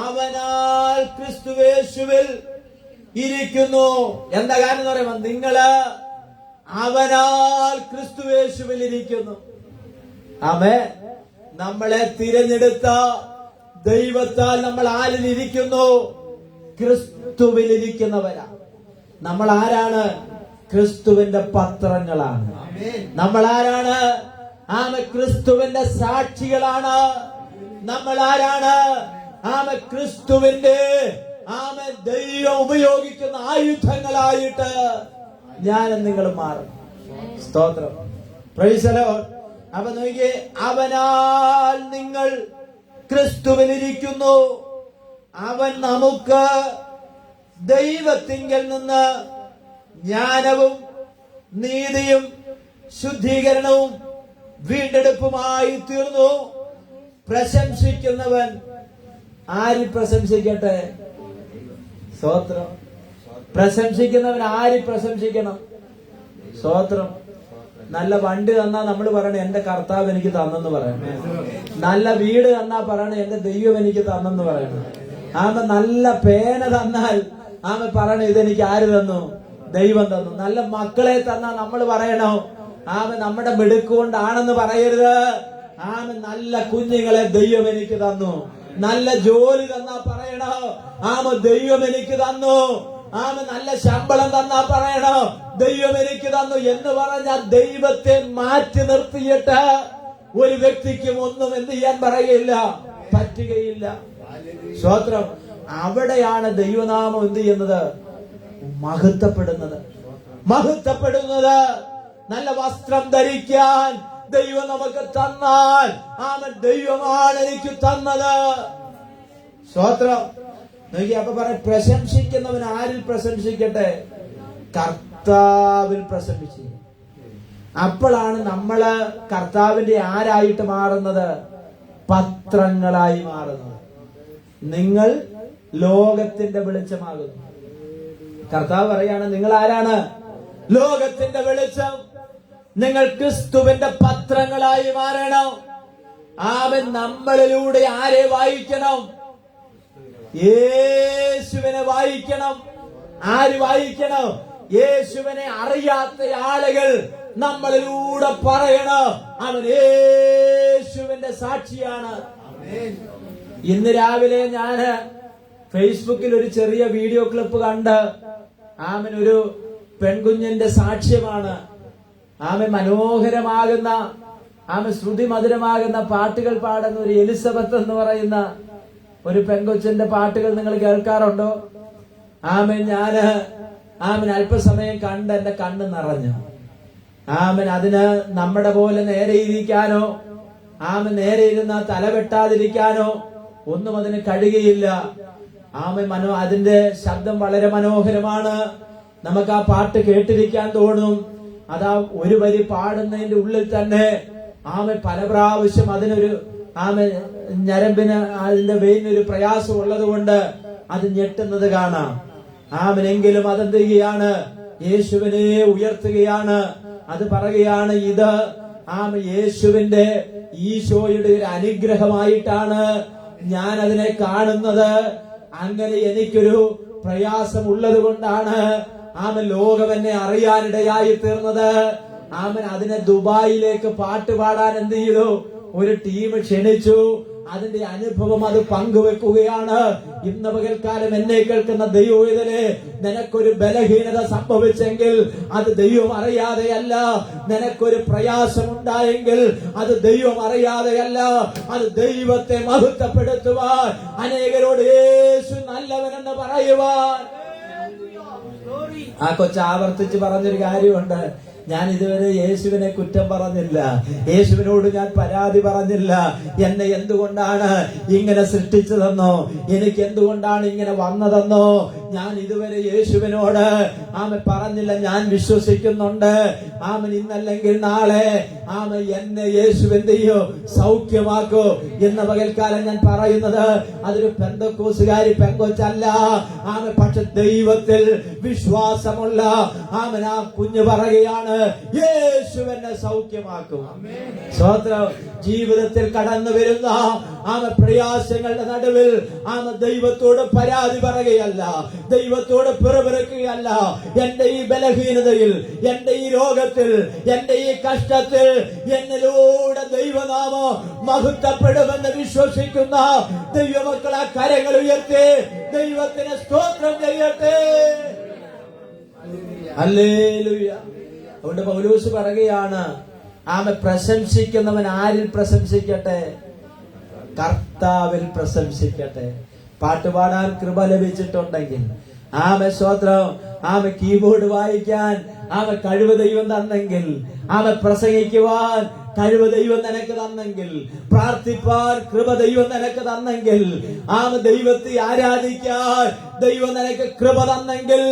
അവനാൽ ക്രിസ്തുയേശുവിൽ ഇരിക്കുന്നു. എന്താ കാരണം എന്ന് പറയുമ്പോ, നിങ്ങള് അവനാൽ ക്രിസ്തുയേശുവിൽ ഇരിക്കുന്നു. ആമേൻ. നമ്മളെ തിരഞ്ഞെടുത്ത ദൈവത്താൽ നമ്മൾ ആരിലിരിക്കുന്നു? ക്രിസ്തുവിലിരിക്കുന്നവരാ. നമ്മൾ ആരാണ്? ക്രിസ്തുവിന്റെ പത്രങ്ങളാണ്. നമ്മൾ ആരാണ്? ക്രിസ്തുവിന്റെ സാക്ഷികളാണ്. നമ്മൾ ആരാണ്? ക്രിസ്തുവിന്റെ ദൈവം ഉപയോഗിക്കുന്ന ആയുധങ്ങളായിട്ട് ഞാനും നിങ്ങൾ മാറും. സ്തോത്രം, പ്രൈസ് ദി ലോർഡ്. അപ്പൊ നോക്കിയേ, അവനാൽ നിങ്ങൾ ക്രിസ്തുവിലിരിക്കുന്നു. അവൻ നമുക്ക് ദൈവത്തിങ്കൽ നിന്ന് ജ്ഞാനവും നീതിയും ശുദ്ധീകരണവും വീണ്ടെടുപ്പുമായി തീർന്നു. പ്രശംസിക്കുന്നവൻ ആര് പ്രശംസിക്കട്ടെ? സ്തോത്രം. പ്രശംസിക്കുന്നവൻ ആര് പ്രശംസിക്കണം? സ്തോത്രം. നല്ല വണ്ടി തന്നാ നമ്മൾ പറയണേ എന്റെ കർത്താവ് എനിക്ക് തന്നെന്ന് പറയണം. നല്ല വീട് തന്നാ പറയണേ എന്റെ ദൈവം എനിക്ക് തന്നെന്ന് പറയണം. നല്ല പേന തന്നാൽ പറയണേ ഇതെനിക്ക് ആര് തന്നു? ദൈവം തന്നു. നല്ല മക്കളെ തന്നാ നമ്മൾ പറയണോ നമ്മുടെ മിടുക്കുകൊണ്ടാണെന്ന് പറയരുത്. നല്ല കുഞ്ഞുങ്ങളെ ദൈവം എനിക്ക് തന്നു. നല്ല ജോലി തന്നാ പറയണോ ദൈവം എനിക്ക് തന്നു. നല്ല ശമ്പളം തന്നാ പറയണോ ദൈവം എനിക്ക് തന്നു എന്ന് പറഞ്ഞ ദൈവത്തെ മാറ്റി നിർത്തിയിട്ട് ഒരു വ്യക്തിക്കും ഒന്നും എന്ത് ചെയ്യാൻ പറയില്ല, പറ്റുകയില്ല. സ്തോത്രം. അവിടെയാണ് ദൈവനാമം എന്ത് ചെയ്യുന്നത്? മഹത്വപ്പെടുന്നത്. നല്ല വസ്ത്രം ധരിക്കാൻ ദൈവം നമുക്ക് തന്നാൽ ദൈവമാണ് എനിക്ക് തന്നത്. സ്തോത്രം. അപ്പൊ പറയാം, പ്രശംസിക്കുന്നവൻ ആരിൽ പ്രശംസിക്കട്ടെ? കർത്താവിൽ പ്രശംസിച്ചു. അപ്പോഴാണ് നമ്മള് കർത്താവിന്റെ ആരായിട്ട് മാറുന്നത്? പത്രങ്ങളായി മാറുന്നത്. നിങ്ങൾ ലോകത്തിന്റെ വെളിച്ചമാകുന്നു. കർത്താവ് പറയാണ്, നിങ്ങൾ ആരാണ്? ലോകത്തിന്റെ വെളിച്ചം. നിങ്ങൾ ക്രിസ്തുവിന്റെ പത്രങ്ങളായി മാറണം. അവൻ നമ്മളിലൂടെ ആരെ വായിക്കണം? യേശുവിനെ വായിക്കണം. ആര് വായിക്കണം? യേശുവിനെ അറിയാത്ത ആളുകൾ നമ്മളിലൂടെ പറയണം അവൻ യേശുവിന്റെ സാക്ഷിയാണ്. ഇന്ന് രാവിലെ ഞാന് ഫേസ്ബുക്കിൽ ഒരു ചെറിയ വീഡിയോ ക്ലിപ്പ് കണ്ട് ഒരു പെൺകുഞ്ഞിന്റെ സാക്ഷ്യമാണ്. മനോഹരമാകുന്ന ശ്രുതി മധുരമാകുന്ന പാട്ടുകൾ പാടുന്ന ഒരു എലിസബത്ത് എന്ന് പറയുന്ന ഒരു പെൺകൊച്ചിന്റെ പാട്ടുകൾ നിങ്ങൾ കേൾക്കാറുണ്ടോ? ഞാന് അല്പസമയം കണ്ട് എന്റെ കണ്ണ് നിറഞ്ഞു. അതിന് നമ്മുടെ പോലെ നേരെ ഇരിക്കാനോ നേരെ ഇരുന്ന തല വെട്ടാതിരിക്കാനോ ഒന്നും അതിന് കഴിയുകയില്ല. അതിന്റെ ശബ്ദം വളരെ മനോഹരമാണ്. നമുക്ക് ആ പാട്ട് കേട്ടിരിക്കാൻ തോന്നും. അതാ ഒരു വരി പാടുന്നതിന്റെ ഉള്ളിൽ തന്നെ പല പ്രാവശ്യം അതിനൊരു ഞരമ്പിന് അതിന്റെ വെയിനൊരു പ്രയാസം ഉള്ളത് കൊണ്ട് അത് ഞെട്ടുന്നത് കാണാം. എങ്കിലും അതെന്ത് ചെയ്യുകയാണ്? യേശുവിനെ ഉയർത്തുകയാണ്. അത് പറയുകയാണ്, ഇത് യേശുവിന്റെ ഈശോയുടെ ഒരു അനുഗ്രഹമായിട്ടാണ് ഞാൻ അതിനെ കാണുന്നത്. അങ്ങനെ എനിക്കൊരു പ്രയാസം ഉള്ളത് കൊണ്ടാണ് ലോകം എന്നെ അറിയാനിടയായി തീർന്നത്. അതിനെ ദുബായിലേക്ക് പാട്ട് പാടാൻ എന്ത് ചെയ്തു? ഒരു ടീം ക്ഷണിച്ചു. അതിന്റെ അനുഭവം അത് പങ്കുവെക്കുകയാണ്. ഇന്ന് പകൽക്കാലം എന്നെ കേൾക്കുന്ന ദൈവവേദനെ, നിനക്കൊരു ബലഹീനത സംഭവിച്ചെങ്കിൽ അത് ദൈവം അറിയാതെയല്ല. നിനക്കൊരു പ്രയാസം ഉണ്ടായെങ്കിൽ അത് ദൈവം അറിയാതെയല്ല. അത് ദൈവത്തെ മഹത്വപ്പെടുത്തുവാൻ, അനേകരോട് യേശു നല്ലവനെന്ന് പറയുവാൻ. ആ കൊച്ചു ആവർത്തിച്ച് പറഞ്ഞൊരു കാര്യമുണ്ട്. ഞാൻ ഇതുവരെ യേശുവിനെ കുറ്റം പറഞ്ഞില്ല, യേശുവിനോട് ഞാൻ പരാതി പറഞ്ഞില്ല. എന്നെ എന്തുകൊണ്ടാണ് ഇങ്ങനെ സൃഷ്ടിച്ചതെന്നോ, എനിക്ക് എന്തുകൊണ്ടാണ് ഇങ്ങനെ വന്നതെന്നോ ഞാൻ ഇതുവരെ യേശുവിനോട് പറഞ്ഞില്ല. ഞാൻ വിശ്വസിക്കുന്നുണ്ട് ഇന്നല്ലെങ്കിൽ നാളെ എന്നെ യേശു എന്ത് ചെയ്യോ, സൗഖ്യമാക്കോ. എന്ന പകൽക്കാലം ഞാൻ പറയുന്നത് അതൊരു പെന്തക്കോസുകാരി പെങ്കൊച്ചല്ല. പക്ഷെ ദൈവത്തിൽ വിശ്വാസമുള്ള ആ കുഞ്ഞ് പറയുകയാണ്, യേശു എന്നെ സൗഖ്യമാക്കും. സ്തോത്രം. ജീവിതത്തിൽ കടന്നു വരുന്ന പ്രയാസങ്ങളുടെ നടുവിൽ ദൈവത്തോട് പരാതി പറയുകയല്ല, ദൈവത്തോട് പിറുപിറുക്കുകയല്ല. എന്റെ ഈ ബലഹീനതയിൽ, എന്റെ ഈ രോഗത്തിൽ, എന്റെ ഈ കഷ്ടത്തിൽ എന്നിലൂടെ ദൈവനാമം മഹത്വപ്പെടുമെന്ന് വിശ്വസിക്കുന്ന ദൈവമക്കളെ കരങ്ങൾ ഉയർത്തി ദൈവത്തിന് സ്തോത്രം ചെയ്യട്ടെ. ഹല്ലേലൂയ. അതുകൊണ്ട് പൗലോസ് പറയുകയാണ്, പ്രശംസിക്കുന്നവൻ ആരിൽ പ്രശംസിക്കട്ടെ? കർത്താവിൽ പ്രശംസിക്കട്ടെ. പാട്ടുപാടാൻ കൃപ ലഭിച്ചിട്ടുണ്ടെങ്കിൽ, സ്തോത്രം, കീബോർഡ് വായിക്കാൻ കഴിവ് ദൈവം തന്നെങ്കിൽ, പ്രസംഗിക്കുവാൻ കഴിവ് ദൈവം നിനക്ക് തന്നെങ്കിൽ, പ്രാർത്ഥിപ്പാൻ കൃപ ദൈവം നിനക്ക് തന്നെങ്കിൽ, ദൈവത്തെ ആരാധിക്കാൻ ദൈവം നിനക്ക് കൃപ തന്നെങ്കിൽ,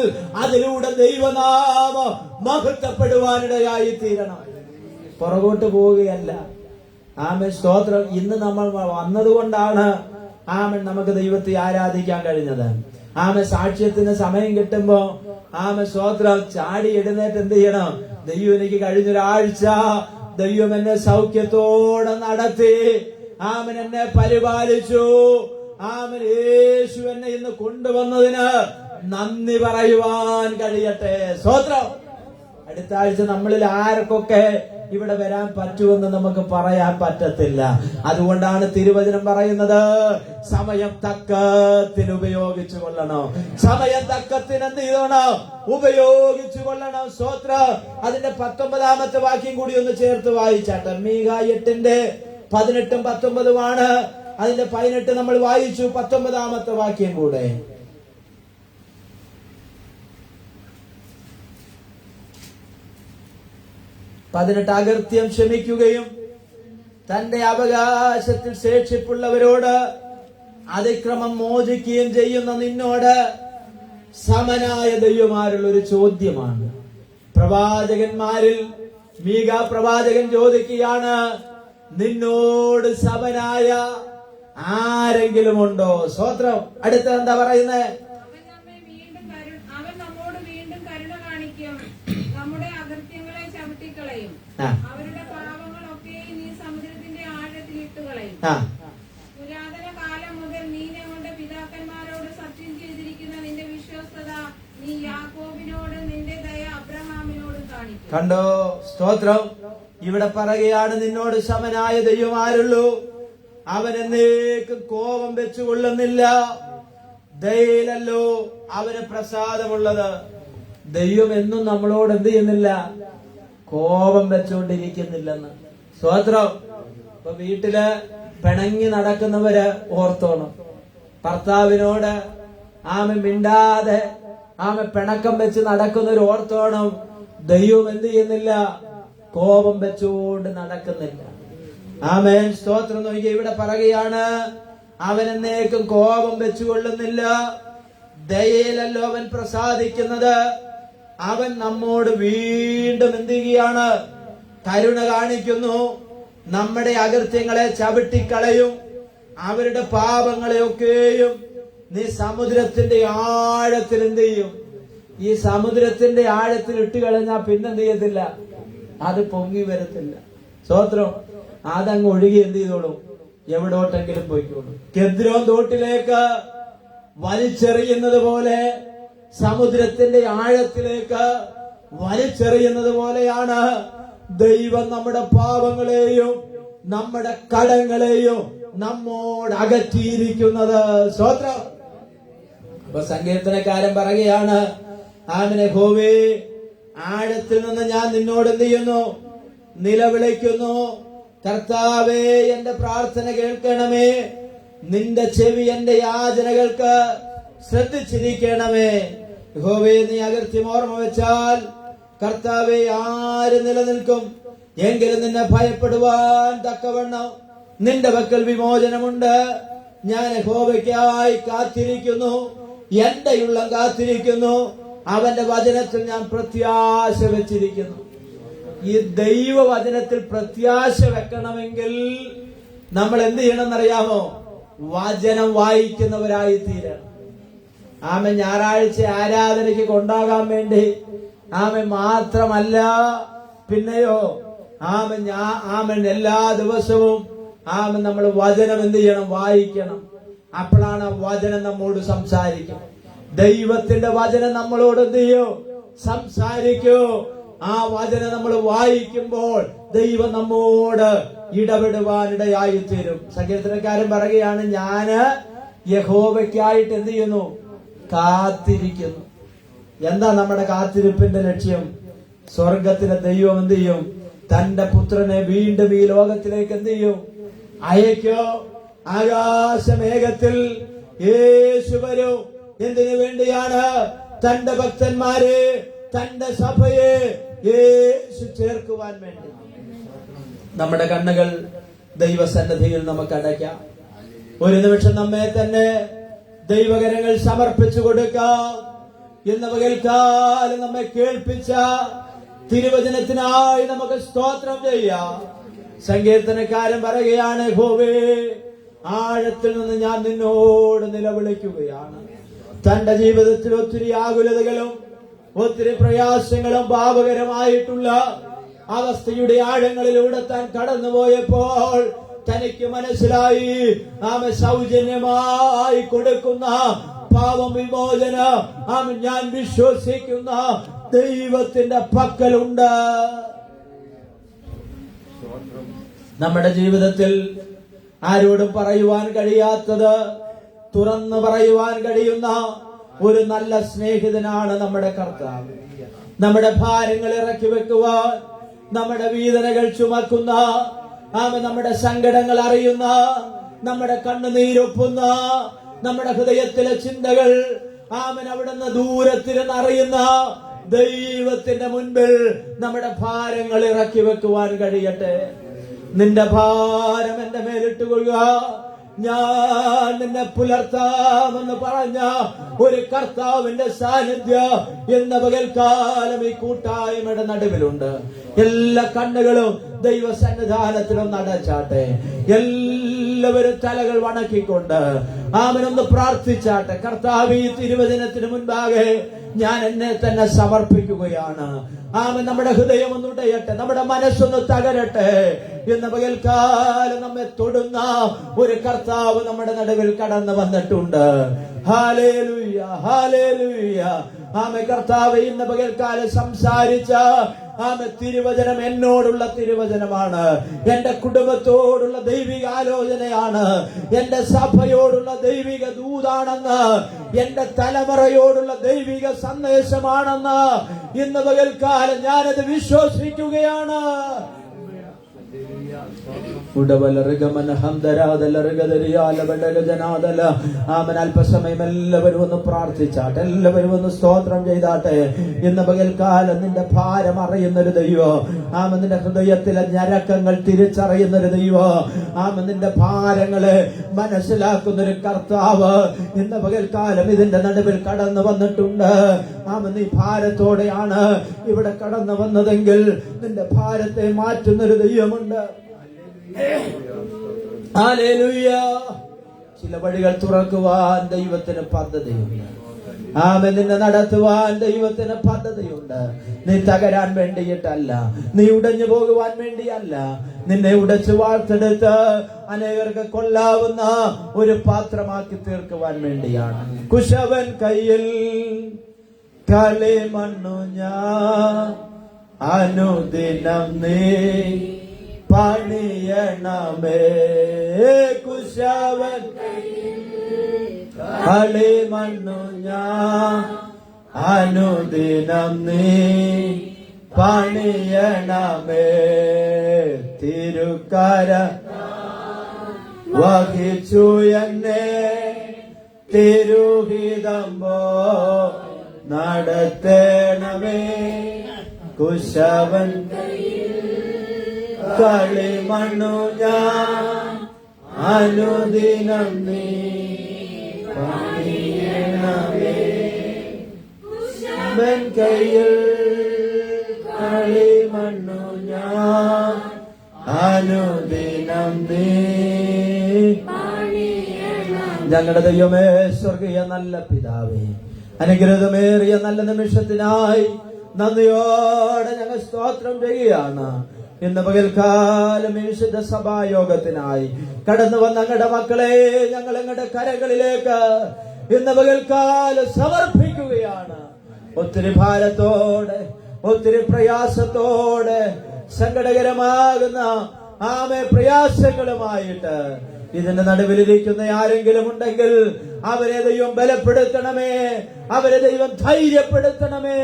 അതിലൂടെ ദൈവനാമം മഹത്വപ്പെടുവാനിടയായി തീരണം. പുറകോട്ട് പോവുകയല്ല. സ്തോത്രം. ഇന്ന് നമ്മൾ വന്നതുകൊണ്ടാണ് നമുക്ക് ദൈവത്തെ ആരാധിക്കാൻ കഴിഞ്ഞത്. സാക്ഷ്യത്തിന് സമയം കിട്ടുമ്പോ സ്തോത്രം ചാടി എഴുന്നേറ്റ് എന്ത് ചെയ്യണം? ദൈവം എനിക്ക് കഴിഞ്ഞൊരാഴ്ച ദൈവം എന്നെ സൗഖ്യത്തോടെ നടത്തി, എന്നെ പരിപാലിച്ചു, യേശു എന്നെ ഇന്ന് കൊണ്ടുവന്നതിന് നന്ദി പറയുവാൻ കഴിയട്ടെ. സ്തോത്രം. അടുത്ത ആഴ്ച നമ്മളിൽ ആർക്കൊക്കെ ഇവിടെ വരാൻ പറ്റുമെന്ന് നമുക്ക് പറയാൻ പറ്റത്തില്ല. അതുകൊണ്ടാണ് തിരുവചനം പറയുന്നത്, സമയം തക്കത്തിന് ഉപയോഗിച്ചു കൊള്ളണം. സമയം തക്കത്തിന് എന്ത് ചെയ്യണം? ഉപയോഗിച്ചു കൊള്ളണം. സ്തോത്രം. അതിന്റെ 19-ാമത്തെ വാക്യം കൂടി ഒന്ന് ചേർത്ത് വായിച്ചാട്ടെ. മീഖാ 8:18 19 അതിന്റെ 18 നമ്മൾ വായിച്ചു. 19-ാമത്തെ വാക്യം കൂടെ. അകൃത്യം ക്ഷമിക്കുകയും തന്റെ അവകാശത്തിൽ ശേഷിപ്പുള്ളവരോട് അതിക്രമം മോചിക്കുകയും ചെയ്യുന്ന നിന്നോട് സമനായ ദൈവമാരുള്ള ഒരു ചോദ്യമാണ്. പ്രവാചകന്മാരിൽ മീഖാ പ്രവാചകൻ ചോദിക്കുകയാണ്, നിന്നോട് സമനായ ആരെങ്കിലും ഉണ്ടോ? സ്തോത്രം. അടുത്ത എന്താ പറയുന്നത്?
അവരുടെ പാപങ്ങളൊക്കെ നീ സമുദ്രത്തിന്റെ ആഴത്തിൽ ഇട്ടുകളയും. പുരാതന കാലം മുതൽ നീ ഞങ്ങളുടെ പിതാക്കന്മാരോട് സത്യം ചെയ്തിരിക്കുന്ന നിന്റെ വിശ്വസ്തത നീ യാക്കോബിനോട്, നിന്റെ ദയ അബ്രഹാമിനോട് കാണിക്കും.
കണ്ടോ? സ്തോത്രം. ഇവിടെ പറയുകയാണ്, നിന്നോട് സമനായ ദൈവം ആരുള്ളൂ? അവൻ എന്നേക്കും കോപം വെച്ചുകൊള്ളുന്നില്ല. ദയയിലല്ലോ അവന് പ്രസാദമുള്ളത്. ദൈവം എന്നും നമ്മളോട് എന്ത് ചെയ്യുന്നില്ല? കോപം വെച്ചുകൊണ്ടിരിക്കുന്നില്ലെന്ന്. സ്തോത്രം. ഇപ്പൊ വീട്ടില് പിണങ്ങി നടക്കുന്നവര് ഓർത്തോണം. ഭർത്താവിനോട് മിണ്ടാതെ പിണക്കം വെച്ച് നടക്കുന്നവർ ഓർത്തോണം, ദൈവം എന്ത് ചെയ്യുന്നില്ല? കോപം വെച്ചുകൊണ്ട് നടക്കുന്നില്ല. ആമേൻ. സ്തോത്രം. നോക്കി ഇവിടെ പറയുകയാണ്, അവൻ എന്നേക്കും കോപം വെച്ചുകൊള്ളുന്നില്ല. ദയയിലല്ലോ അവൻ പ്രസാദിക്കുന്നത്. അവൻ നമ്മോട് വീണ്ടും എന്ത് ചെയ്യുകയാണ്? കരുണ കാണിക്കുന്നു. നമ്മുടെ അകൃത്യങ്ങളെ ചവിട്ടിക്കളയും. അവരുടെ പാപങ്ങളെയൊക്കെയും നീ സമുദ്രത്തിന്റെ ആഴത്തിൽ എന്ത് ചെയ്യും? ഈ സമുദ്രത്തിന്റെ ആഴത്തിൽ ഇട്ട് കളഞ്ഞാൽ പിന്നെന്ത് ചെയ്യത്തില്ല? അത് പൊങ്ങി വരത്തില്ല. സ്തോത്രം. അതങ്ങ് ഒഴുകി എന്ത് ചെയ്തോളും? എവിടോട്ടെങ്കിലും പോയിക്കോളും. കെദ്രോൻ തോട്ടിലേക്ക് വലിച്ചെറിയുന്നത് പോലെ, സമുദ്രത്തിന്റെ ആഴത്തിലേക്ക് വലിച്ചെറിയുന്നത് പോലെയാണ് ദൈവം നമ്മുടെ പാപങ്ങളെയും നമ്മുടെ കടങ്ങളെയും നമ്മോട് അകറ്റിയിരിക്കുന്നത്. സ്തോത്രം. അപ്പൊ സങ്കീർത്തനക്കാരൻ പറയുകയാണ്, ആമേൻ, യഹോവേ, ആഴത്തിൽ നിന്ന് ഞാൻ നിന്നോട് എന്ത് ചെയ്യുന്നു? നിലവിളിക്കുന്നു. കർത്താവേ, എന്റെ പ്രാർത്ഥന കേൾക്കണമേ. നിന്റെ ചെവി എന്റെ യാചനകൾക്ക് ശ്രദ്ധിച്ചിരിക്കണമേ. യഹോവേ, നീ അകൃത്യം ഓർമ്മ വെച്ചാൽ കർത്താവേ, ആര് നിലനിൽക്കും? എങ്കിലും നിന്നെ ഭയപ്പെടുവാൻ തക്കവണ്ണം നിന്റെ പക്കൽ വിമോചനമുണ്ട്. ഞാൻ യഹോവയ്ക്കായി കാത്തിരിക്കുന്നു, എന്റെ ഉള്ളം കാത്തിരിക്കുന്നു. അവന്റെ വചനത്തിൽ ഞാൻ പ്രത്യാശ വെച്ചിരിക്കുന്നു. ഈ ദൈവവചനത്തിൽ പ്രത്യാശ വെക്കണമെങ്കിൽ നമ്മൾ എന്ത് ചെയ്യണമെന്നറിയാമോ? വചനം വായിക്കുന്നവരായി തീരണം. ആമേൻ. ഞായറാഴ്ച ആരാധനയ്ക്ക് കൊണ്ടാകാൻ വേണ്ടി ആമേൻ മാത്രമല്ല, പിന്നെയോ ആമേൻ എല്ലാ ദിവസവും നമ്മൾ വചനം എന്ത് ചെയ്യണം? വായിക്കണം. അപ്പോഴാണ് വചനം നമ്മോട് സംസാരിക്കും. ദൈവത്തിന്റെ വചനം നമ്മളോട് എന്ത് ചെയ്യോ? സംസാരിക്കൂ. ആ വചനം നമ്മൾ വായിക്കുമ്പോൾ ദൈവം നമ്മോട് ഇടപെടുവാനിടയായി തീരും. സങ്കീർത്തനക്കാരൻ പറയുകയാണ്, ഞാന് യഹോവയ്ക്കായിട്ട് എന്ത് ചെയ്യുന്നു? കാത്തിരിക്കുന്നു. എന്താ നമ്മുടെ കാത്തിരിപ്പിന്റെ ലക്ഷ്യം? സ്വർഗത്തിലെ ദൈവം എന്ത് ചെയ്യും? തന്റെ പുത്രനെ വീണ്ടും ഈ ലോകത്തിലേക്ക് എന്ത് ചെയ്യും? അയക്കോ. ആകാശമേഘത്തിൽ യേശു വരും. എന്തിനു വേണ്ടിയാണ്? തന്റെ ഭക്തന്മാരെ, തന്റെ സഭയെ യേശു ചേർക്കുവാൻ വേണ്ടി. നമ്മുടെ കണ്ണുകൾ ദൈവസന്നിധിയിൽ നമുക്ക് അടയ്ക്കാം. ഒരു നിമിഷം നമ്മെ തന്നെ ദൈവകരങ്ങൾ സമർപ്പിച്ചു കൊടുക്കാം. ഇന്ന് പകൽക്കാലം നമ്മെ കേൾപ്പിച്ച തിരുവചനത്തിനായി നമുക്ക് സ്തോത്രം ചെയ്യാം. സങ്കീർത്തനക്കാരൻ പറയുകയാണ്, യഹോവേ, ആഴത്തിൽ നിന്ന് ഞാൻ നിന്നോട് നിലവിളിക്കുകയാണ്. തന്റെ ജീവിതത്തിൽ ഒത്തിരി ആകുലതകളും ഒത്തിരി പ്രയാസങ്ങളും പാപകരമായിട്ടുള്ള അവസ്ഥയുടെ ആഴങ്ങളിലൂടെ താൻ കടന്നുപോയപ്പോൾ തനിക്ക് മനസ്സിലായി, സൗജന്യമായി കൊടുക്കുന്ന പാപം വിമോചന ഞാൻ വിശ്വസിക്കുന്ന ദൈവത്തിന്റെ പക്കലുണ്ട്. നമ്മുടെ ജീവിതത്തിൽ ആരോടും പറയുവാൻ കഴിയാത്തത് തുറന്നു പറയുവാൻ കഴിയുന്ന ഒരു നല്ല സ്നേഹിതനാണ് നമ്മുടെ കർത്താവ്. നമ്മുടെ ഭാരങ്ങൾ ഇറക്കി വെക്കുവാൻ, നമ്മുടെ വേദനകൾ ചുമക്കുന്ന, നമ്മുടെ സങ്കടങ്ങൾ അറിയുന്ന, നമ്മുടെ കണ്ണുനീരൊപ്പുന്ന, നമ്മുടെ ഹൃദയത്തിലെ ചിന്തകൾ അവിടുന്ന് ദൂരത്തിലെന്ന് അറിയുന്ന ദൈവത്തിന്റെ മുൻപിൽ നമ്മുടെ ഭാരങ്ങൾ ഇറക്കി വെക്കുവാൻ കഴിയട്ടെ. നിന്റെ ഭാരം എന്റെ മേലിട്ടുകൊള്ളുക, ഞാൻ നിന്നെ പുലർത്താമെന്ന് പറഞ്ഞ ഒരു കർത്താവിന്റെ സാന്നിധ്യം എന്ന പകൽക്കാലം ഈ കൂട്ടായ്മയുടെ നടുവിലുണ്ട്. എല്ലാ കണ്ണുകളും ദൈവസന്നിധാനത്തിലും നടച്ചാട്ടെ. എല്ലാവരും തലകൾ വണക്കിക്കൊണ്ട് ആമനൊന്ന് പ്രാർത്ഥിച്ചാട്ടെ. കർത്താവ്, ഈ തിരുവചനത്തിന് മുൻപാകെ ഞാൻ എന്നെ തന്നെ സമർപ്പിക്കുകയാണ്. ആമൻ. നമ്മുടെ ഹൃദയം ഒന്ന് ഉടയട്ടെ, നമ്മുടെ മനസ്സൊന്ന് തകരട്ടെ. എന്ന പകൽക്കാലം നമ്മെ തൊടുന്ന ഒരു കർത്താവ് നമ്മുടെ നടുവിൽ കടന്നു വന്നിട്ടുണ്ട്. ഹല്ലേലൂയ, ഹല്ലേലൂയ. ആമേൻ. കർത്താവ് ഇന്ന് പകൽക്കാലം സംസാരിച്ച തിരുവചനം എന്നോടുള്ള തിരുവചനമാണ്. എന്റെ കുടുംബത്തോടുള്ള ദൈവിക ആലോചനയാണ്. എന്റെ സഭയോടുള്ള ദൈവിക ദൂതാണെന്ന്, എന്റെ തലമുറയോടുള്ള ദൈവിക സന്ദേശമാണെന്ന് ഇന്ന് പകൽക്കാലം ഞാനത് വിശ്വസിക്കുകയാണ്. അല്പസമയം എല്ലാവരും ഒന്ന് പ്രാർത്ഥിച്ചാട്ടെ, എല്ലാവരും ഒന്ന് സ്തോത്രം ചെയ്താട്ടെ. ഇന്ന് പകൽക്കാലം നിന്റെ ഭാരം അറിയുന്നൊരു ദൈവം, നിന്റെ ഹൃദയത്തിലെ ഞരക്കങ്ങൾ തിരിച്ചറിയുന്നൊരു ദൈവം, നിന്റെ ഭാരങ്ങളെ മനസ്സിലാക്കുന്നൊരു കർത്താവ് ഇന്ന് പകൽക്കാലം ഇതിന്റെ നടുവിൽ കടന്നു വന്നിട്ടുണ്ട്. നീ ഭാരത്തോടെയാണ് ഇവിടെ കടന്നു വന്നതെങ്കിൽ നിന്റെ ഭാരത്തെ മാറ്റുന്നൊരു ദൈവമുണ്ട്. ഹല്ലേലൂയ. ചില വഴികൾ തുറക്കുവാൻ ദൈവത്തിന് പദ്ധതിയുണ്ട്. നിന്നെ നടത്തുവാൻ ദൈവത്തിന് പദ്ധതിയുണ്ട്. നീ തകരാൻ വേണ്ടിയിട്ടല്ല, നീ ഉടഞ്ഞു പോകുവാൻ വേണ്ടിയല്ല, നിന്നെ ഉടച്ചു വാർത്തെടുത്ത് അനേകർക്ക് കൊള്ളാവുന്ന ഒരു പാത്രമാക്കി തീർക്കുവാൻ വേണ്ടിയാണ്. കുശവൻ കയ്യിൽ കളിമണ്ണു ഞാൻ അനുദിനം നീ പണിയണമേ. കുശവൻ കളിമണ്ണു ഞാൻ അനുദിനം നീ പണിയണമേ. തിരുക്കര വഹിച്ചു എന്നെ തിരുഹിതം പോ നടത്തേണമേ. കുശവൻ കളിമണ്ണു ഞാൻ അനുദിനം നീ പണിയണമേ. കുശവൻ കയ്യിൽ കളിമണ്ണു ഞാൻ അനുദിനം നീ. ഞങ്ങളുടെ ദൈവമേ, സ്വർഗീയ നല്ല പിതാവേ, അനുഗ്രഹമേറിയ നല്ല നിമിഷത്തിനായി നന്ദിയോടെ ഞങ്ങൾ സ്തോത്രം ചെയ്യുകയാണ്. ഇന്ന് പകൽക്കാലം ഈ വിശുദ്ധ സഭായോഗത്തിനായി കടന്നു വന്ന ഞങ്ങളുടെ മക്കളെ ഞങ്ങൾ ഞങ്ങളുടെ കരങ്ങളിലേക്ക് ഇന്ന് പകൽക്കാലം സമർപ്പിക്കുകയാണ്. ഒത്തിരി ഭാരത്തോടെ, ഒത്തിരി പ്രയാസത്തോടെ, സങ്കടകരമാകുന്ന പ്രയാസങ്ങളുമായിട്ട് ഇതിന്റെ നടുവിലിരിക്കുന്ന ആരെങ്കിലും ഉണ്ടെങ്കിൽ അവരെ ദൈവം ബലപ്പെടുത്തണമേ, അവരെ ദൈവം ധൈര്യപ്പെടുത്തണമേ.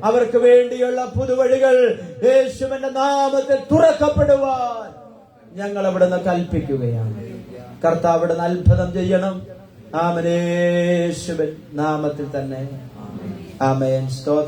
അവർക്ക് വേണ്ടിയുള്ള പുതുവഴികൾ യേശുവിന്റെ നാമത്തിൽ തുറക്കപ്പെടുവാൻ ഞങ്ങൾ അവിടുന്ന് കൽപ്പിക്കുകയാണ്. കർത്താവ് അവിടുന്ന് അത്ഭുതം ചെയ്യണം. ആമേൻ. യേശുവിൻ നാമത്തിൽ തന്നെ ആമേൻ. സ്തോത്രം.